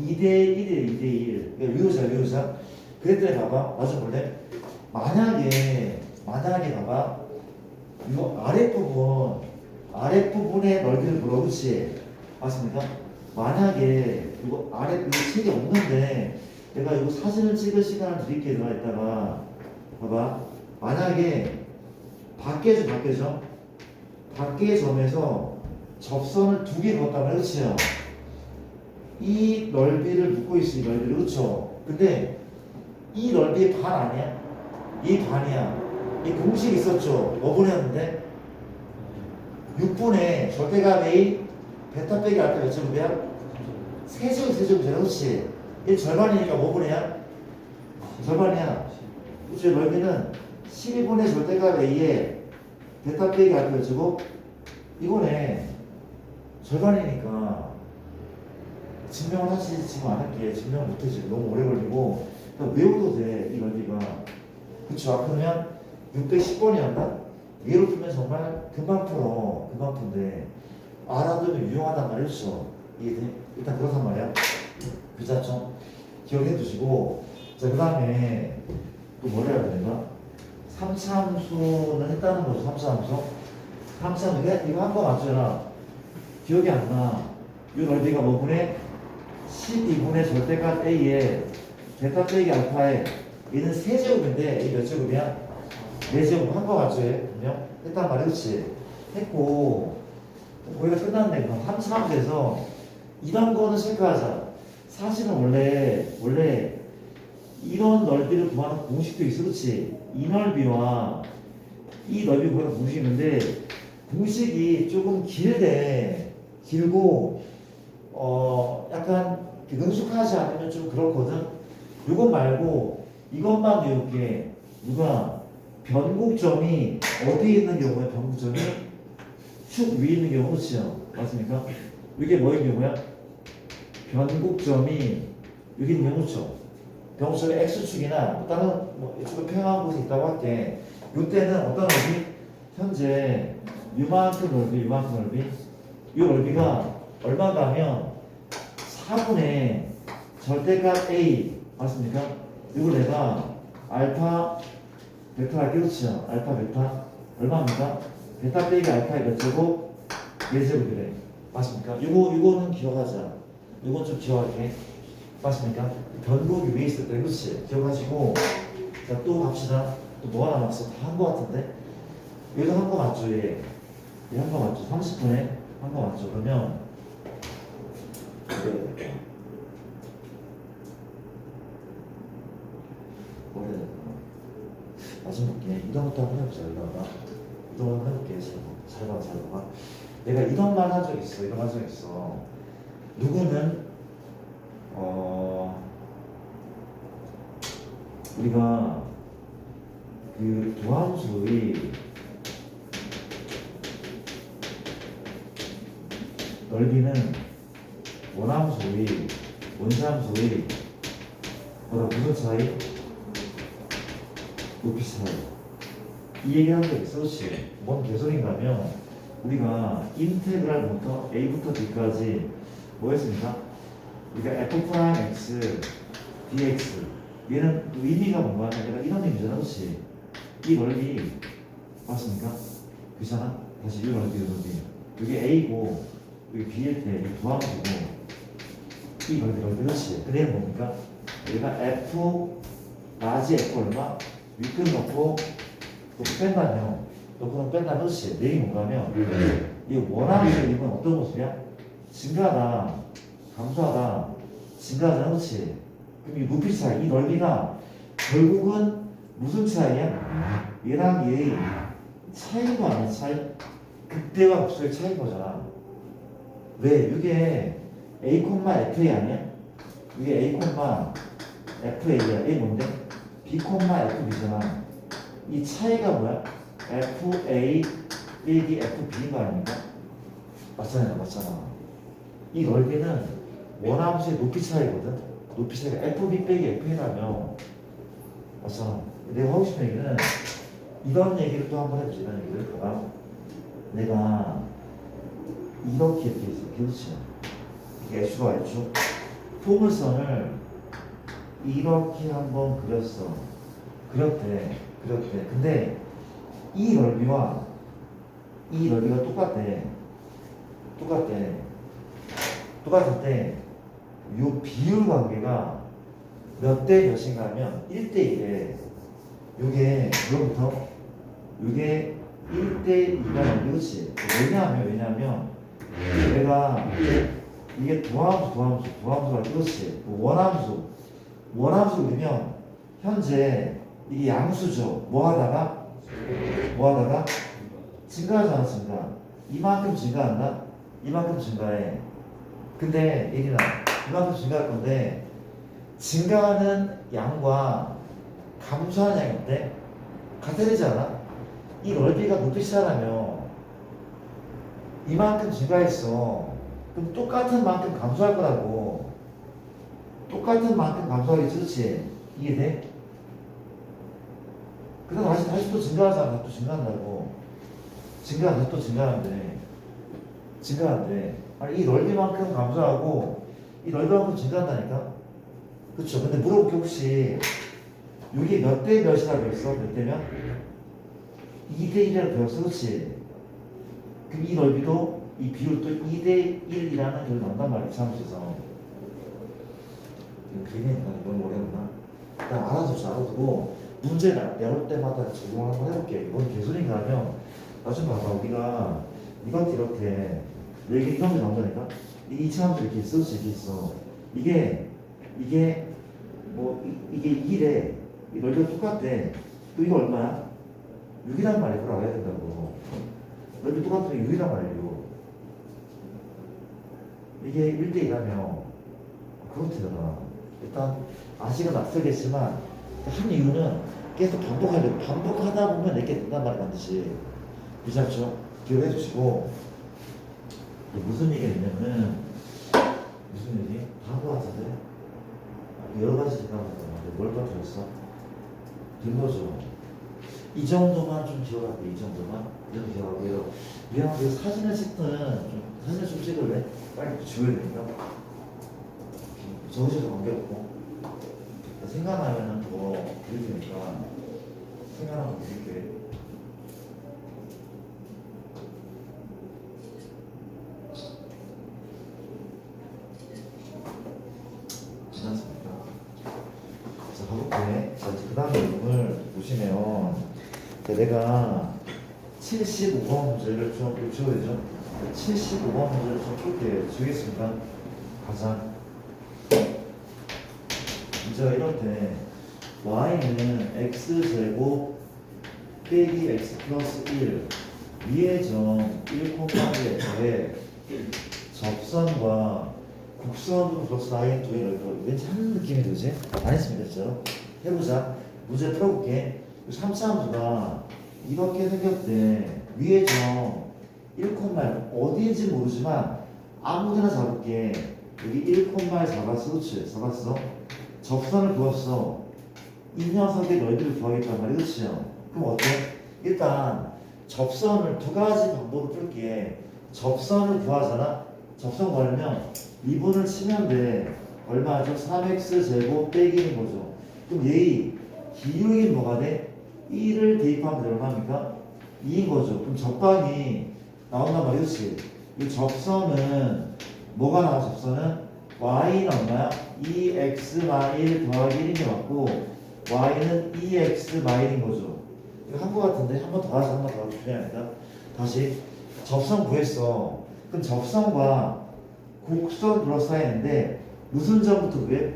2대 1이에요. 2대 1. 외우자 외우자. 그랬더니 봐봐. 맞아볼래? 만약에 봐봐. 이거 아랫부분의 넓이를 물어. 그렇지? 맞습니까? 만약에 이거 아래 이거 책이 없는데 내가 이거 사진을 찍을 시간을 드릴게. 들어가 있다가 봐봐. 만약에 밖의 점에서 접선을 두 개 그었다면 그렇지요. 이 넓이를 묶고 있어. 이 넓이를. 그렇죠? 근데 이 넓이의 반 아니야? 이 반이야. 이 공식 있었죠? 뭐 보냈는데 6분의 절대값 A 베타 빼기 알파 몇 제곱이야? 세제곱이잖아. 그렇지? 이 절반이니까 뭐 분해야? 절반이야. 그렇지? 넓이는 12분의 절대값 A에 베타 빼기 알파 몇 제곱? 이거네. 절반이니까 증명을 하지. 지금 안 할게. 증명 못해. 지금 너무 오래 걸리고. 그러니까 외워도 돼. 이 넓이가. 그쵸? 그러면 610번이었나? 얘로 풀면 정말 금방 풀어. 금방 푼데 알아두면 유용하단 말이었어. 이해돼? 일단 그렇단 말이야. 괜찮죠? 기억해 두시고. 자, 그 다음에 또 뭘 해야 되나? 3차 함수는 했다는 거죠. 3차 함수. 3차 함수 이거 한 거 맞잖아. 기억이 안 나. 이 넓이가 뭐 분의 12분의 절대값 A에 베타 빼기 알파에 얘는 세제곱인데 이 몇 제곱이야? 4제곱 한 거 맞죠? 얘? 분명? 했단 말이야. 그렇지? 했고 거기가 끝났네. 그럼 3차 함수에서 이런 거는 체크하자. 사실은 원래 이런 넓이를 구하는 공식도 있어. 그렇지? 이 넓이와 이 넓이 구하는 공식이 있는데 공식이 조금 길고 약간 능숙하지 않으면 좀 그렇거든. 이것 말고 이것만 외울게. 누가 변곡점이 어디에 있는 경우에 변곡점이 축 위에 있는 경우. 그렇죠? 맞습니까? 이게 뭐인 경우야? 변곡점이 여기 있는 경우. 그렇죠? 변곡점이 X축이나 다른 뭐 이쪽에 평행한 곳에 있다고 할게. 이때는 어떤 넓이? 현재 이만큼 넓이 이 넓이가 얼마가 하면 4분의 절대값 A 맞습니까? 이걸 내가 알파 베타 할게. 그렇죠? 알파 베타 얼마입니까? 베타 빼기 알파의 몇 제곱? 4제곱이래. 맞습니까? 이거는 기억하자. 이건 좀 기억할게. 맞습니까? 변곡이 위에 있을 때. 그렇지? 기억하시고. 자, 또 갑시다. 또 뭐가 남았어? 다 한 거 같은데? 얘도 한 거 맞죠? 얘 한 거 맞죠? 30분에 한 거 맞죠? 그러면 뭘 해야 될까? 마지막 볼게. 이동부터 한번 해보자. 이동 한번 해볼게. 잘 봐. 내가 이동만 한 적 있어. 이동 한 적 있어. 누구는 우리가 그 도함수의 넓이는 원함수의 원시함수의 보다 무슨 차이? 높이 차이. 이 얘기 한 적 있어. 그렇지? 뭔 개소리인가 하면 우리가 인테그랄부터 A부터 B까지 뭐 했습니까? 우리가 f 프라임 x dx 얘는 의미가 뭔가 하면 내가 이런 의미잖아, 그렇지? 이 넓이 맞습니까? 그렇잖아? 다시 이 넓이, 이 넓이. 여기 a고 여기 b일 때 이 부함수고 이 넓이, 그렇지? 근데 얘는 뭡니까? 우리가 f 라지 f 얼마? 윗끝 넣고 또 뺀다면 넣고는 뺀다면 그렇지? 내이 뭔가 하면 이 원함수 이건 어떤 모습이야? 증가하다, 감소하다, 증가하다, 그렇지? 그럼 이 높이 차이, 이 넓이가 결국은 무슨 차이야? 얘랑 얘의 차이인 거 아니야, 차이? 극대와 극소의 차이인 거잖아. 왜? 이게 A, FA 아니야? 이게 A, FA야. A 뭔데? B, FB잖아. 이 차이가 뭐야? FA 빼기 FB인 거 아닙니까? 맞잖아, 맞잖아. 이 넓이는 원함수의 높이 차이거든. 높이 차이가 FB 빼기 FA라며. 맞잖아. 내가 하고 싶은 얘기는 이런 얘기를 또 한번 해보지. 이런 얘기를 봐봐. 내가 이렇게 돼 있어. 그렇지? 이게 X가 X축. 포물선을 이렇게 한번 그렸어. 그렸대. 근데 이 넓이와 이 넓이가 똑같대. 똑같은데 이 비율 관계가 몇 대 몇인가 하면 1대 1에 요게 그로부터 요게 1대 2가 그렇지. 왜냐하면 내가 이게 부함수가 그렇지. 원함수 그러면 현재 이게 양수죠. 뭐 하다가 증가하잖아, 증가. 이만큼 증가한다? 이만큼 증가해. 근데 얘기나 이만큼 증가할 건데 증가하는 양과 감소하는 양이 어때? 같아지지 않아? 이 넓이가 높이 차라며 이만큼 증가했어. 그럼 똑같은 만큼 감소할 거라고. 똑같은 만큼 감소하겠지, 그렇지? 이해돼? 그다음 다시 또 증가하잖아. 또 증가한다고. 증가한다, 또 증가한대. 아니, 이 넓이만큼 감소하고 이 넓이만큼 증가한다니까? 그쵸? 근데 물어볼게, 혹시 이게 몇 대 몇이라고 했어? 몇 대면? 2대 1이라고 배웠어, 그렇지? 그럼 이 넓이도 이 비율도 2대 1이라는 결이 나온단 말이야, 사무실에서. 이거 괜히 너무 어려웠나? 일단 알아두고 문제 나올 때마다 적용을 한번 해볼게. 이건 개소리인가 하면 나 좀 봐봐. 우리가 이것도 이렇게 이게 이런 게 나온다니까? 이게 이차함수 이렇게 있어, 이렇게 있어. 이게 뭐 이게 1에 이 넓이가 똑같대. 또 이거 얼마야? 6이란 말이야. 그걸 알아야 된다고. 넓이 똑같으면 6이란 말이에요. 이게 1대 2라며 그렇대요. 일단 아직은 낯설겠지만 한 이유는 계속 반복하다 보면 이렇게 된단 말이야, 반드시. 괜찮죠? 기억해 주시고. 무슨 얘기가 있냐면은 무슨 얘기? 바보 같은데? 여러 가지 생각하는데 뭘 빠뜨렸어? 된 거죠. 이 정도만 좀 기억하고, 이 정도만 기억하고요. 미안한데 사진을 사진을 좀 찍을래? 빨리 지워야 되니까. 적으셔도 관계없고. 생각나면은 더 드릴 테니까 생각나면 드릴게. 괜찮습니까? 자, 가볼게. 자, 그 다음 내용을 보시면 내가 75번 문제를 좀 지워야 되죠? 75번 문제를 좀 풀게 지우겠습니다. 가자. 문제가 이럴 때 y는 x제곱 빼기 x 플러스 1 위의 점 1,1에 접선과 곡선으로 플러스 라인 두의 넓이로 왠지 하는 느낌이 들지? 안 했습니다, 진짜로. 해보자. 문제 풀어볼게. 3차 함수가 이렇게 생겼대. 위의 점 1,1 어디인지 모르지만 아무데나 잡을게. 여기 1,1 잡았어, 그렇지? 잡았어. 접선을 그었어. 이 녀석의 넓이를 구하겠단 말이야, 그렇지? 그럼 어때? 일단 접선을 두 가지 방법을 풀게. 접선을 구하잖아. 접선 구하려면 미분을 치면 돼. 얼마죠? 3x 제곱 빼기 1인 거죠. 그럼 얘의 기울기 뭐가 돼? 1을 대입하면 얼마입니까? 2인 거죠. 그럼 접방이 나온단 말이지. 이 접선은 뭐가 나와? 접선은 y는 얼마야? 2x 마일 더하기 1인 게 맞고 y는 2x 마일인 거죠. 이거 한 거 같은데 한 번 더 하자. 한 번 더 주의합니다. 다시 접선 구했어. 그럼 접선과 곡선 둘러싸이는데 무슨 점부터 구해?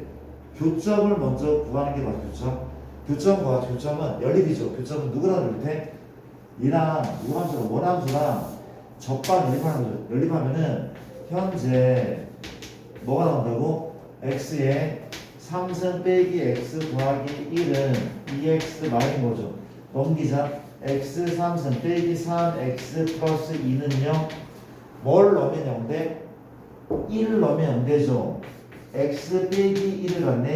교점을 먼저 구하는 게 맞아. 교점은 연립이죠. 교점은 누구랑 연립해? 얘랑 누구 함수랑 원함수랑 접방 연립하는 거죠. 연립하면은 현재 뭐가 나온다고? x에 3승 빼기 x 더하기 1은 2x 마이너스 거죠. 넘기자. x 3승 빼기 3x 플러스 2는 0. 뭘 넣으면 0돼? 1을 넣으면 0되죠. x 빼기 1을 갖네.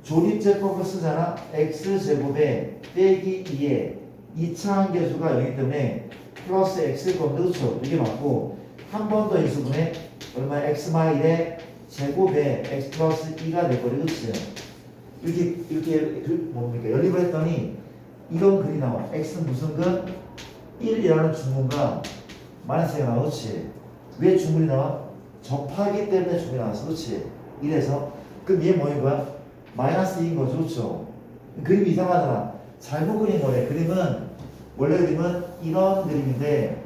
조립제법을 쓰잖아. x제곱에 빼기 2에 2차 한계수가 0이기 때문에 플러스 x일 건데 그렇죠? 이게 맞고 한 번 더 인수분해 얼마 x마일에 제곱에 x 플러스 2가 될 거리 그렇지? 이렇게 뭡니까? 연립을 했더니 이런 글이 나와. x는 무슨 근? 1이라는 중문과 마이너스 1가 나와. 그렇지? 왜 중문이 나와? 접하기 때문에 중문이 나왔어. 그렇지? 이래서 그럼 얘 뭐인 거야? 마이너스 2인 거죠. 그렇죠? 그림이 이상하잖아. 잘못 그린 거래. 원래 그림은 이런 그림인데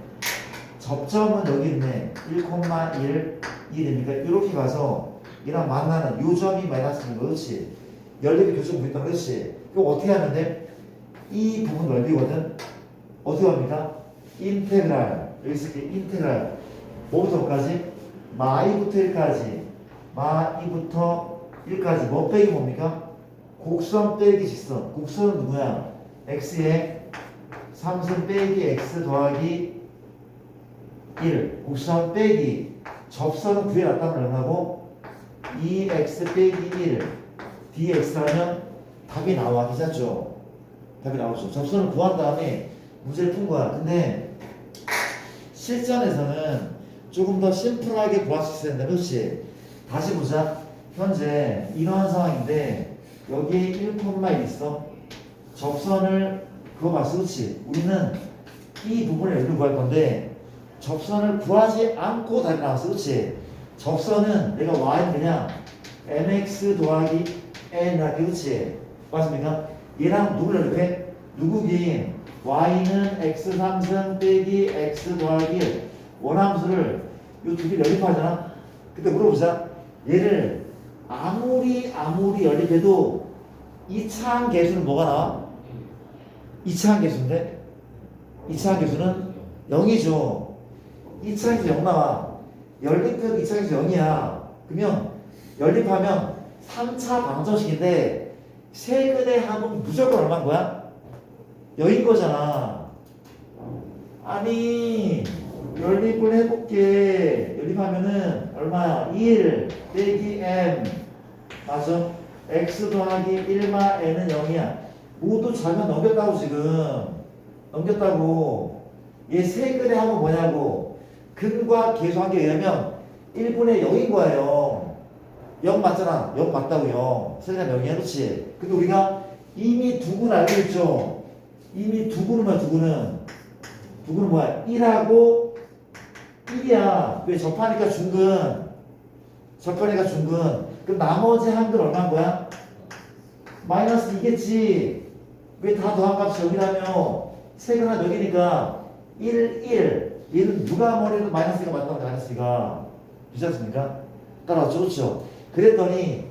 접점은 여기 있네. 1,1 이 됩니까? 이렇게 가서 얘랑 만나는 요 점이 마이너스인 거. 그렇지? 연립의 교점 구했다. 그렇지? 그럼 어떻게 하면 돼? 이 부분 넓이거든. 어떻게 합니까? 인테그랄. 여기 쓸게. 인테그랄. 뭐부터까지? 마이부터 1까지. 마이부터 1까지. 뭐 빼기 뭡니까? 곡선 빼기 직선. 곡선은 누구야? x에 3승 빼기 x 더하기 1. 곡선 빼기. 접선은 구해놨다면 얼마고? 2x 빼기 1. dx라면 답이 나와. 괜찮죠? 답이 나오죠. 접선을 구한 다음에 문제를 푼 거야. 근데 실전에서는 조금 더 심플하게 구할 수 있어야 된다. 그렇지? 다시 보자. 현재 이러한 상황인데 여기에 1,1 있어. 접선을 그거 봤어. 그렇지? 우리는 이 부분을 여기로 구할 건데 접선을 구하지 않고 답이 나왔어. 그렇지? 접선은 내가 y는 그냥 mx 더하기 n 이렇게. 그렇지? 맞습니까? 얘랑 누구를 연립해? 누구긴 y는 x 3승 빼기 x 더하기 1 원함수를 요 두 개를 연립하잖아. 그때 물어보자. 얘를 아무리 연립해도 2차항 계수는 뭐가 나와? 2차항 계수인데 2차항 계수는 0이죠. 2차항 계수 0 나와. 연립해도 2차항 계수 0이야. 그러면 연립하면 3차 방정식인데 세근의 합은 무조건 얼마인 거야? 0인 거잖아. 아니 연립을 해볼게. 연립하면은 얼마야? 1 빼기 m 맞아? x 더하기 1마 n은 0이야. 모두 자면 넘겼다고 지금. 넘겼다고. 얘 세근의 합은 뭐냐고. 근과 계수 한계에 의하면 1분의 0인 거예요. 0 맞잖아. 0 맞다고요. 세근의 0이야. 그렇지? 근데 우리가 이미 두근 알고 있죠? 이미 두근은 뭐야? 두근은 뭐야? 1하고 1이야. 왜? 접하니까 중근. 그럼 나머지 한근 얼마인 거야? 마이너스 2겠지. 왜 다 더한 값이 0이라며? 세근한 0이니까 1. 얘는 누가 뭐래도 마이너스가 맞다고 마이너스가. 그렇지 않습니까? 따라왔죠? 그렇죠? 그랬더니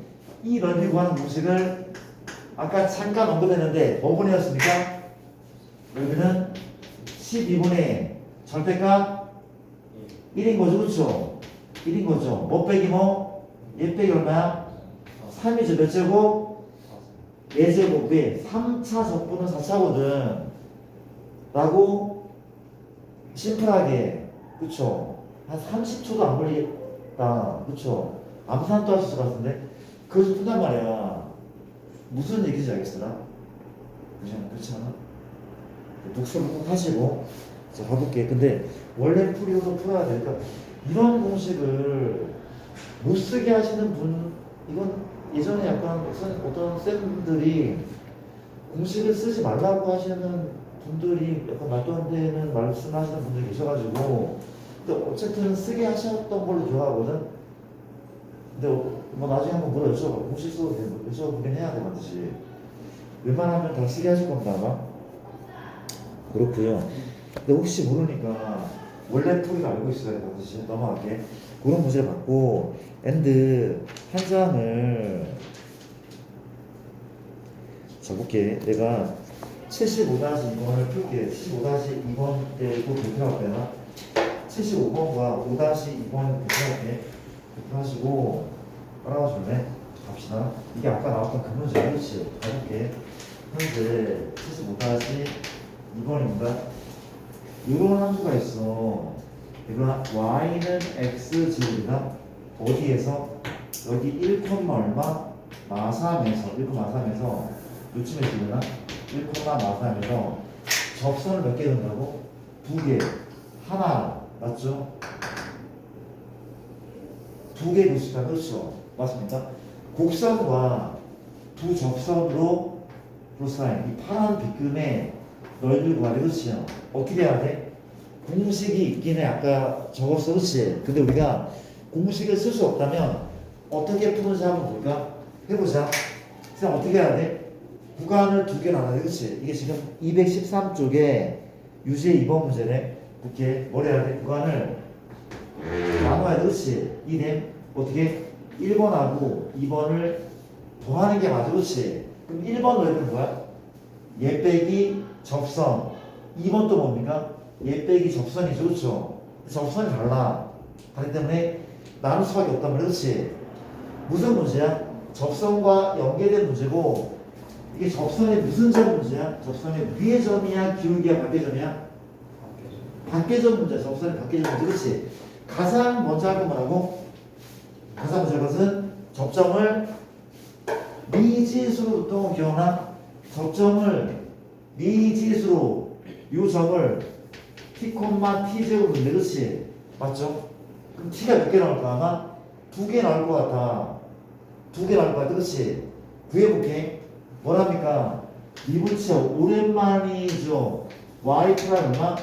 이 넓이 구하는 공식을 아까 잠깐 언급했는데 뭐 보내었습니까? 여기는 12분의 절대값 1인 거죠. 그렇죠? 1인 거죠. 뭐 빼기 뭐? 얘 빼기 얼마야? 3이죠. 몇 제곱? 4제곱. 왜? 3차 적분은 4차거든. 라고 심플하게. 그쵸? 한 30초도 안 걸리겠다. 그쵸? 아무 사람도 할 수 있을 것 같은데? 그것을 푼단 말이야. 무슨 얘기인지 알겠어요? 그렇지 않아? 독서를 꼭 하시고. 자, 가볼게. 근데 원래 풀이어서 풀어야 되니까 이런 공식을 못 쓰게 하시는 이건 예전에 약간 어떤 쌤들이 공식을 쓰지 말라고 하시는 분들이 약간 말도 안 되는 말씀하시는 분들이 계셔가지고 근데 어쨌든 쓰게 하셨던 걸로 기억하거든. 근데 뭐 나중에 한번 물어 여쭤봐. 공식 써도 돼. 여쭤보긴 해야 돼 반드시. 웬만하면 다 쓰게 하실 겁니다 아마. 그렇고요. 근데 혹시 모르니까 원래 풀이를 알고 있어야 돼 반드시. 넘어갈게. 그런 문제를 받고 엔드 한 장을 자 볼게. 내가 75-2번을 풀게. 75-2번 때 꼭 대표할 때나 75번과 5-2번 대표할게. 대표하시고 따라와 줄래? 갑시다. 이게 아까 나왔던 그 문제 그렇지? 가볼게. 현재 75-2번입니다. 이런 함수가 있어. 이거 y는 x 제곱이다. 어디에서? 여기 1, 얼마? 마삼에서 1,3에서 요즘에 되나? 1,마삼에서 접선을 몇 개 넣는다고? 2개. 하나 맞죠? 2개 교수가 그렇죠? 맞습니까? 곡선과 두 접선으로 플러스라인 이 파란 빗금의 넓이를 구하래. 그렇지요? 어떻게 해야 돼? 공식이 있긴 해. 아까 적었어. 그렇지? 근데 우리가 공식을 쓸 수 없다면 어떻게 푸는지 한번 볼까? 해보자. 그럼 어떻게 해야 돼? 구간을 2개 나눠야 돼. 그렇지? 이게 지금 213쪽에 유제 2번 문제네. 이렇게 뭘 해야 돼? 구간을 나눠야 돼. 그렇지? 이네 어떻게? 1번하고 2번을 더하는 게 맞아. 그렇지? 그럼 1번 넓이는 뭐야? 얘 빼기 접선. 2번 또 뭡니까? 얘 빼기 접선이죠. 그렇죠? 접선이 달라. 그렇기 때문에 나눌 수밖에 없단 말이야. 그렇지? 무슨 문제야? 접선과 연계된 문제고 이게 접선의 무슨 점 문제야? 접선의 위의 점이야? 기울기야? 밖의 점이야? 밖의 점 문제야. 접선의 밖의 점 문제. 그렇지? 가장 먼저 할 건 뭐라고? 가장 먼저 할 것은 접점을 미지수로 또 기억나? 접점을 미지수로 이 점을 t, t제곱으로 그렇지? 맞죠? 그럼 t가 몇 개 나올까? 아마 2개 나올 것 같아. 2개 나올 것 같아. 그렇지? 구해볼게. 뭐랍니까? 이분치야 오랜만이죠. y 프라임 얼마?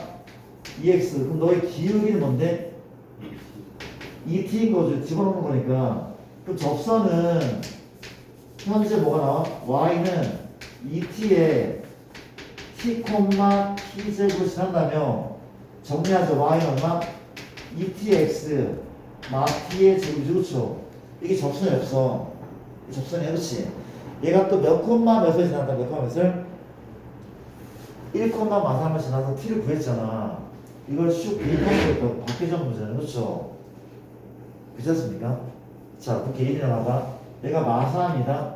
2x. 그럼 너의 기울기는 뭔데? 2t인 거죠. 집어넣는 거니까. 그럼 접선은 현재 뭐가 나와? y는 2t에 t, t제곱을 지난다며 정리하죠. y는 얼마? 2tx t의 제곱이죠. 그렇죠? 이게 접선이 없어. 접선이 그렇지? 얘가 또 몇 콤마 몇을 지난다. 몇 콤마 몇을? 1,마삼을 지나서 t를 구했잖아. 이걸 슉 대입하는 것도 밖의 점 문제는 그렇죠? 그렇지 않습니까? 자, 그렇게 1이 나와봐. 얘가 마삼이다.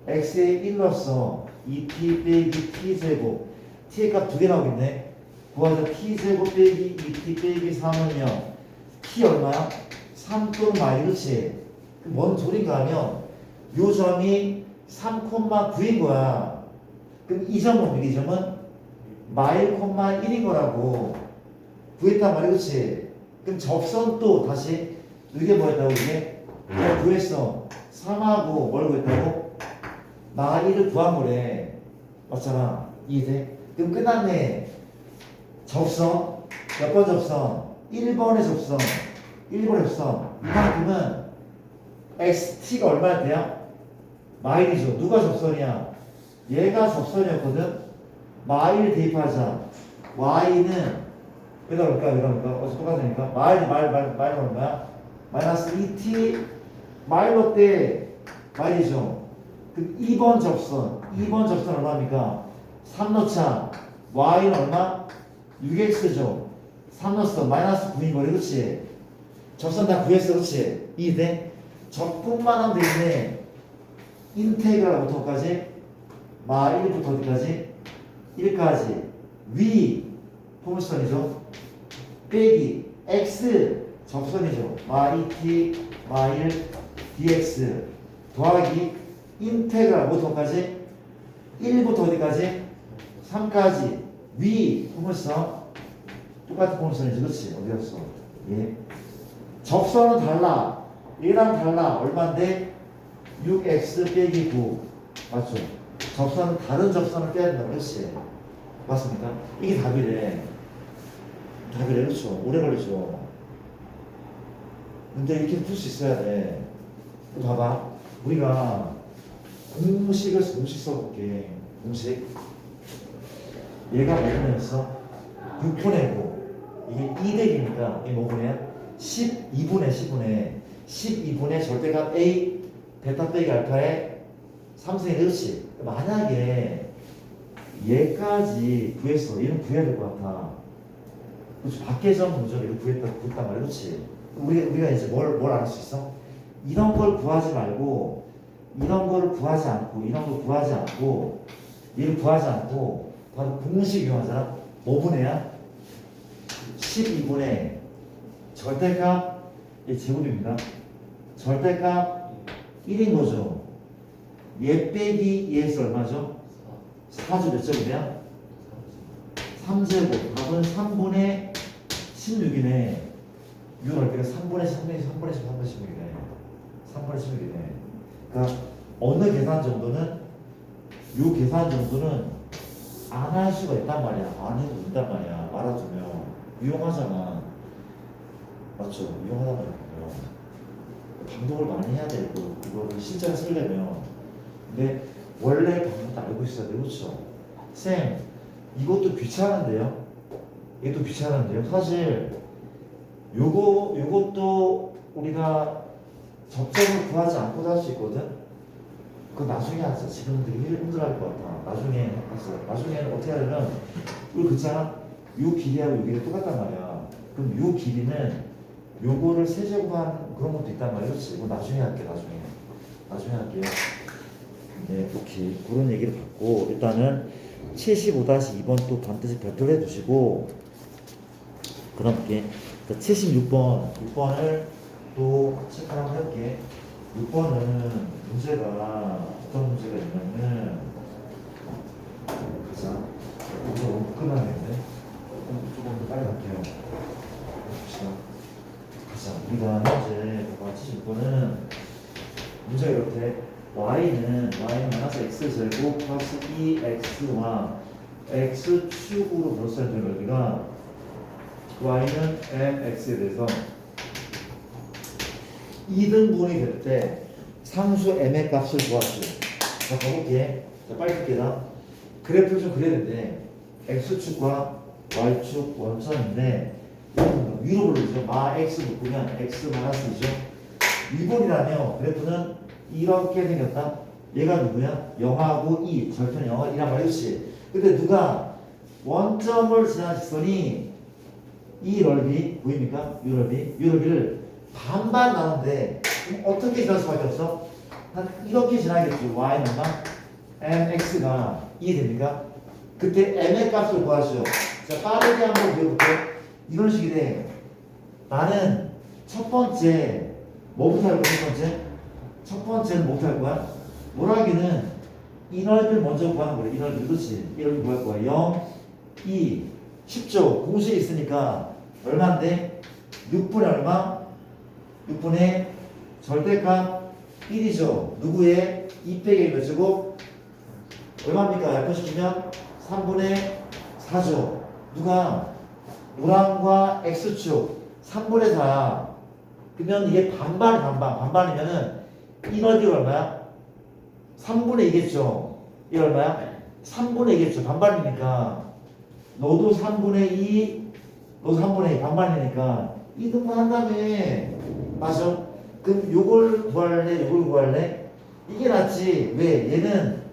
x에 1로서 2t 빼기 t제곱. t의 값 2개 나오겠네. 구하자. t제곱 빼기 2t 빼기 3은요. t 얼마야? 3 또는 마이. 그렇지? 뭔 소린가 하면 요 점이 3,9인 거야. 그럼 이 점은 이 점은 마일, 1인 거라고 구했단 말이야. 그렇지? 그럼 접선 또 다시 이게 뭐였다고 이게? 구했어. 3하고 뭘 구했다고? 마일을 구한 거래. 맞잖아. 이해돼? 그럼 끝났네. 접선 몇 번 접선? 1번의 접선. 1번의 접선. 이만큼은 xt가 얼마나 돼요? 마일이죠. 누가 접선이야? 얘가 접선이었거든. 마일 대입하자. y는 여기다 볼까? 여기다 볼까? 어차피 똑같으니까. 마일이 마일 얼마야? 마이너스 2t 마일로 때 마일이죠. 그럼 2번 접선. 2번 접선 얼마입니까? 3 넣자. y는 얼마? 6x죠. 3 넣었어. 마이너스 9인 거래. 그렇지? 접선 다 구했어. 그렇지? 이해돼? 적분만 하면 되겠네. 인테그랄부터 어디까지? 마 1부터 어디까지? 1까지 위 포물선이죠. 빼기 x 접선이죠. 마 2t 마 1 dx 더하기 인테그랄 부터까지 1부터 어디까지? 3까지 위 포물선 똑같은 포물선이죠. 그렇지? 어디 갔어? 예. 접선은 달라. 얘랑 달라. 얼마인데? 6x 빼기 9 맞죠? 접선은 다른 접선을 빼야 된다 그렇지? 맞습니까? 이게 답이래. 답이래 그렇죠? 오래 걸리죠. 근데 이렇게 풀 수 있어야 돼. 또 봐봐. 우리가 공식 써볼게. 공식. 얘가 뭐냐면서 6분의 9. 이게 2대2니까 이게 뭐분이야? 12분의 절대값 A 베타 빼기 알파의 3승이 그렇지. 만약에 얘까지 구했어. 얘는 구해야 될 것 같아. 그렇지. 밖에서 문제를 이렇게 구했단 말이야. 그렇지. 우리가 이제 뭘 알 수 있어? 이런 걸 구하지 말고, 이런 걸 구하지 않고, 이런 걸 구하지 않고, 얘를 구하지 않고, 바로 공식 이용하잖아. 뭐 분해야? 12분의 절대값, 얘 제곱입니다. 절대값 1인 거죠. 얘 빼기 얘에서 얼마죠? 4주 몇 제곱이야? 3제곱. 답은 3분의 16이네. 6을 그러니까 3분의 16이네. 3분의 16이네. 그러니까 어느 계산 정도는 요 계산 정도는 안 할 수가 있단 말이야. 안 해도 된단 말이야. 알아두면 유용하잖아. 맞죠? 유용하단 말이야. 방법을 많이 해야 돼. 이거를 실전에 쓰려면. 근데 원래 방법도 알고 있어야 돼. 그렇죠? 쌤, 이것도 귀찮은데요? 얘도 귀찮은데요? 사실 요것도 우리가 접점을 구하지 않고도 할 수 있거든? 그거 나중에 하자. 지금 되게 힘들어할 것 같아. 나중에 하자. 나중에는 어떻게 하려면 이거 그잖아? 요 길이하고 요 길이 똑같단 말이야. 그럼 요 길이는 요거를 세제곱한 그런 것도 있단 말이야. 그렇지? 이거 나중에 할게. 나중에 할게요. 네, 오케이. 그런 얘기를 받고 일단은 75-2번 또 반드시 별표를 해두시고 그 다음에 76번을 또 체크를 한번 해볼게. 6번은 문제가 어떤 문제가 있냐면 가자. 여기서 너무 끝나겠는데 조금 더 빨리 갈게요. 봅시다. 가자. 우리가 현재 76번은 문제가 이렇대. y는 마이너스 x제곱 플러스 2x와 x축으로 불렀어야 되는 여기가 y는 mx에 대해서 2등분이 될 때 상수 m의 값을 구하시오. 자, 가볼게. 자, 빨리 할게요. 그래프를 좀 그려야 되는데 x축과 y축 원점인데 위로 불러주죠. 마 x 묶으면 x 마이너스 2죠. 위본이라며 그래프는 이렇게 생겼다. 얘가 누구야? 0하고 2. 절편은 0하 2란 말이지. 근데 누가 원점을 지난 직선이 이 넓이 보입니까? 이 넓이를 반반 나는데 어떻게 지날 수밖에 없어? 한 이렇게 지나겠죠. y는 얼마? mx가 2 됩니까? 그때 m의 값을 구하시오. 자, 빠르게 한번 그려볼게요. 이런 식이 돼. 나는 첫 번째 뭐부터 할 거야? 첫 번째는 뭐부터 할 거야? 뭐라기는 이 넓이를 먼저 구하는 거래. 이 넓이 그렇지? 이 넓이 구할 거야. 0, 2, 10조 공식이 있으니까 얼마인데? 6분의 얼마? 6분의 절대값 1이죠. 누구의? 2 빼기 1몇 제곱? 얼마입니까? 약분시키면 3분의 4죠. 누가? 노랑과 x축 3분의 4. 그러면 이게 반반이면은 이 넓이가 얼마야? 3분의 2겠죠. 이 얼마야? 3분의 2겠죠. 반반이니까 너도 3분의 2, 너도 3분의 2 반반이니까 2등분 한 다음에 맞아? 그럼 요걸 구할래? 요걸 구할래? 이게 낫지. 왜? 얘는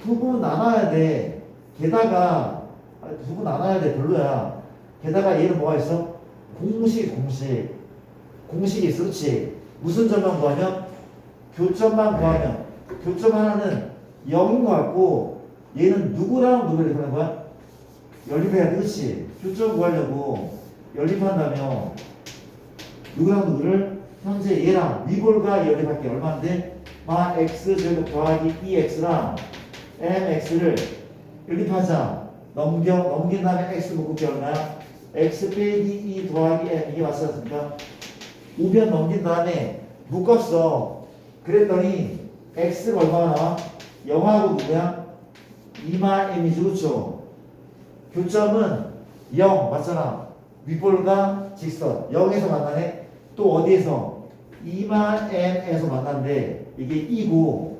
두 분 나눠야 돼. 게다가 두 분 나눠야 돼. 별로야. 게다가 얘는 뭐가 있어? 공식이 있어. 그렇지? 무슨 점만 구하면? 교점만 구하면. 교점 하나는 0인 것 같고 얘는 누구랑 누구를 하는 거야? 연립해야 돼. 그렇지? 교점 구하려고 연립한다면 누구랑 누구를? 현재 얘랑 위볼과 연립할게. 얼마인데? 마 x 제곱 더하기 2x랑 mx를 연립하자. 넘긴 다음에 x 묶을게 얼마야? x 빼기 2 더하기 m 이게 맞지 않습니까? 우변 넘긴 다음에 묶었어. 그랬더니 x가 얼마나 나와? 0하고 누구야? 2만 m이지 그렇죠? 교점은 0 맞잖아. 윗볼과 직선 0에서 만나네. 또 어디에서? 2만 m에서 만난대. 이게 2고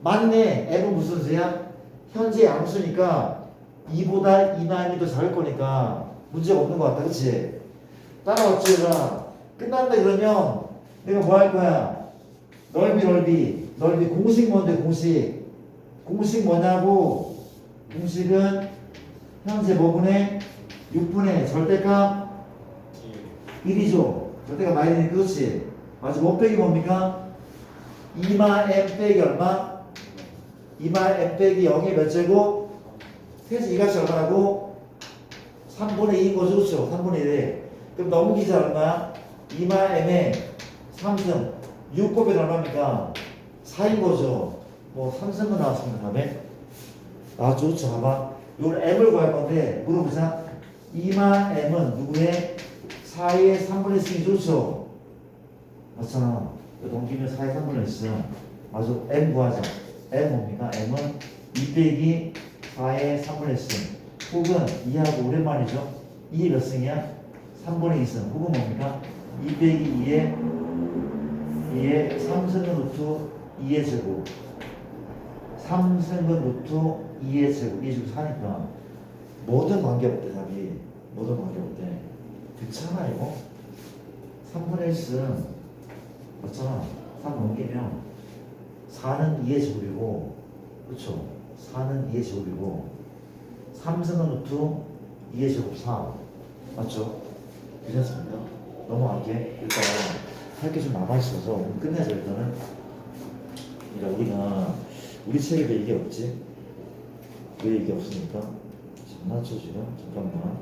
맞네. m은 무슨 수야? 현재 양수니까 2보다 2만 m이 더 작을 거니까 문제가 없는 것 같다. 그치? 따라왔지 얘들아. 끝났네. 그러면 내가 뭐 할 거야? 넓이 공식 뭔데 공식 뭐냐고. 공식은 현재 뭐분의 6분의 절대값 1이죠. 절대값 마이너스 그렇지. 맞아. 뭐 빼기 뭡니까? 2만 m 빼기 얼마? 2만 m 빼기 0의 몇 제곱? 세제 이 값이 얼마라고? 3분의 2인 거죠. 그렇죠? 3분의 1에. 그럼 넘기자 얼마야? 2만 m에 3승 6 곱하기 얼마입니까? 4인 거죠. 뭐 3승은 나왔습니다. 다음에 좋죠. 봐봐. 이걸 m을 구할 건데 물어보자. 2만 m은 누구의? 4의 3분의 1이 좋죠. 맞잖아. 넘기면 4의 3분의 1이죠. 맞아. m 구하자. m 뭡니까? m은 2 빼기 4의 3분의 1승 혹은 2하고 오랜만이죠. 2의 몇 승이야? 3분의 2승 혹은 뭡니까? 2 빼기 2의 3승은 루트 2의 제곱 3승은 루트 2의 제곱 2 제곱 4니까 모든 관계없대. 답이 모든 관계없대. 괜찮아 이거. 3분의 1승 맞잖아. 3 넘기면 4는 2의 제곱이고 그렇죠. 4는 2의 제곱이고 3승은 루트 2의 제곱 4 맞죠? 괜찮습니까? 넘어갈게. 일단 할 게 좀 남아있어서 끝내자. 일단은 우리가 우리 책에 왜 이게 없지? 왜 이게 없습니까? 장난쳐 지금? 잠깐만.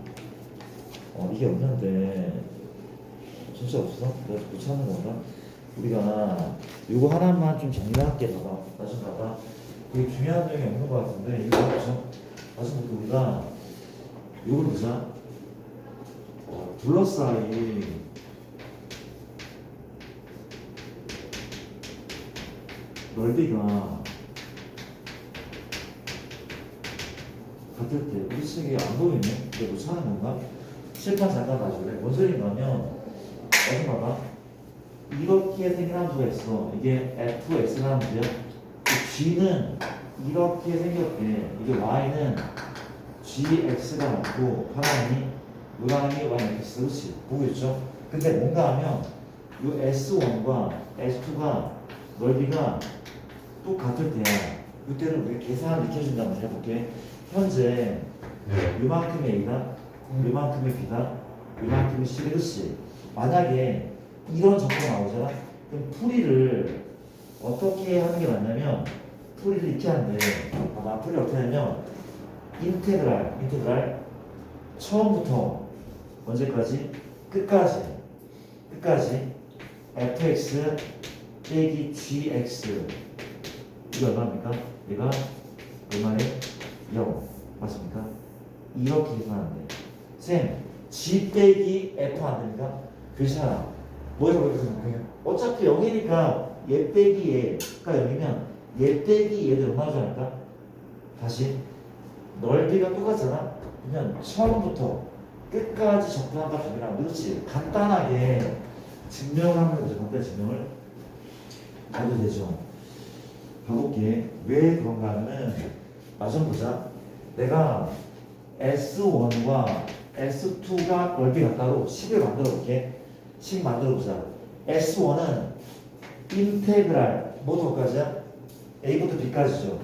이게 없는데 진짜 없어? 내가 못 찾는 건가? 우리가 이거 하나만 좀 정리할게. 봐봐. 나 좀 봐봐. 되게 중요한 내용이 없는 것 같은데 이거 없죠? 나중부터 우리가 이걸 보자. 둘러싸이 넓이가 같을 때 우리 책이 안 보이네? 이게 못 찾는 건가? 칠판 잠깐 봐줄래? 뭔 소리인가 하면 어디 봐봐. 이렇게 생긴 함수가 있어. 이게 fx라는 함수야. g는 이렇게 생겼대. 이게 y는 gx가 맞고 하나님이 요람이 yx 그렇지. 보고 있죠? 근데 뭔가 하면 요 s1과 s2가 넓이가 똑같을 때야. 이때는 우리가 계산을 익혀준다고 해볼게. 현재 요만큼의 a다, 요만큼의 b다, 요만큼의 c다. 그렇지. 만약에 이런 정보가 나오잖아. 그럼 풀이를 어떻게 하는 게 맞냐면 풀이를 이렇게 하는데 아마 풀이 어떻게 하냐면 인테그랄 처음부터 언제까지? 끝까지 fx 빼기 gx 이거 얼마입니까? 얘가 얼마에? 0 맞습니까? 이렇게 계산하는데 쌤 g 빼기 f 안 됩니까? 괜찮아. 뭐에서 그렇게 생각해요? 어차피 0이니까 얘 빼기 얘가 0이면 얘 빼기 얘도 얼마나 할까? 다시 넓이가 똑같잖아. 그러면 처음부터 끝까지 적분한 값 정의랑 그렇지. 간단하게 증명을 하면 되죠. 간단히 증명을 가도 되죠. 가볼게. 왜 그런가 하면은 마좀 보자. 내가 S1과 S2가 넓이 같다로 식을 만들어 볼게. 식 만들어 보자. S1은 인테그랄 뭐부터까지야? A부터 B까지죠.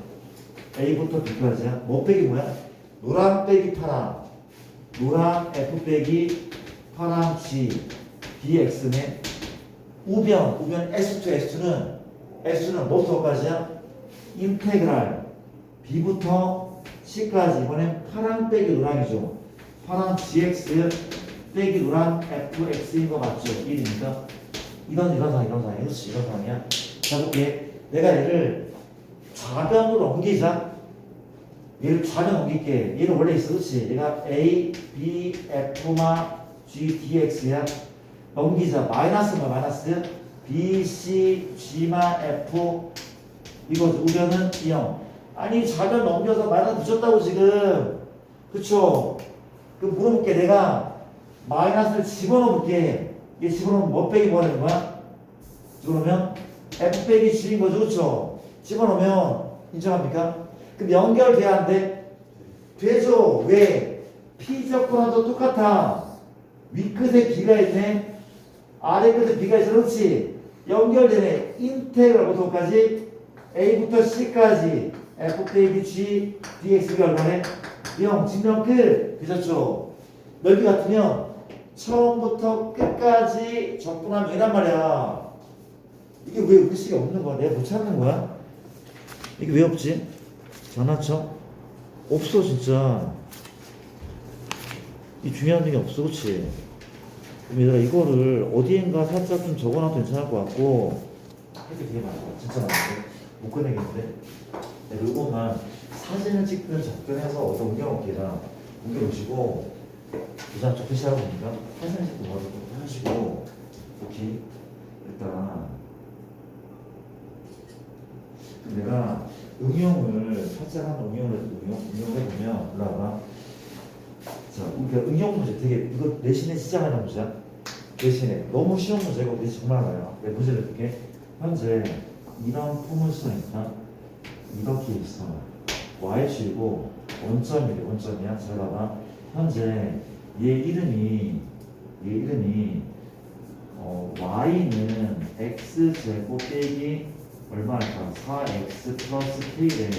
A부터 B까지야. 뭐 빼기 뭐야? 노랑 빼기 파랑. 노랑 F 빼기 파랑 G DX네. 우변 S2는 뭐부터까지야? 인테그랄 B부터 C까지. 이번엔 파랑 빼기 노랑이죠. 파랑 GX 빼기 노랑 FX인 거 맞죠? 1이니까 이런 상황 그렇지. 이런 상황이야. 자 볼게. 내가 얘를 좌변으로 옮기자. 얘를 좌변 옮길게. 얘는 원래 있어. 그렇지. 얘가 A, B, F, G, DX야. 넘기자. 마이너스. B B, C, G만 F 이거 우변은 0. 아니 좌변 넘겨서 마이너스 붙였다고 지금. 그쵸? 그럼 물어볼게. 내가 마이너스를 집어넣어볼게. 이게 집어넣으면 뭐 빼기 뭐 하는 거야? 그러면 F 빼기 G인 거죠. 그쵸? 집어넣으면 인정합니까? 그럼 연결돼야 안 돼? 되죠. 왜? P적분하고 똑같아. 윗끝에 B가 있네. 아래 끝에 B가 있어. 그렇지? 연결되네. 인테그랄부터까지 A부터 C까지 F 빼기 G dx가 얼마네? 0. 증명 끝. 되셨죠? 넓이 같으면 처음부터 끝까지 적분하면 이란 말이야. 이게 왜 의식이 없는 거야? 내가 못 찾는 거야? 이게 왜 없지? 장난쳐? 없어 진짜. 이 중요한 점이 없어. 그치? 그럼 얘들아 이거를 어디엔가 살짝 좀 적어놔도 괜찮을 것 같고 핵이 되게 많아. 진짜 많은데 못 꺼내겠는데. 내가 이것만 사진을 찍든 접근해서 어디다 옮겨놓기라 옮겨놓으시고 부산 쪽 표시하고 보니까 사진을 찍고 뭐라도 하시고 오케이. 일단 내가 응용을 살짝 한 응용을 해보면 올라가. 자, 우리가 응용 문제 되게 이거 내신에 진짜 많이 나온 문제야. 내신에 너무 쉬운 문제고 내신 정말 많아요. 내 문제를 볼게. 현재 이런 폼을 쓰니까 이렇게 있어. y축이고 원점이래. 원점이야. 잘 봐봐. 현재 얘 이름이 y는 x제곱 빼기 얼마일까? 4x 플러스 k래.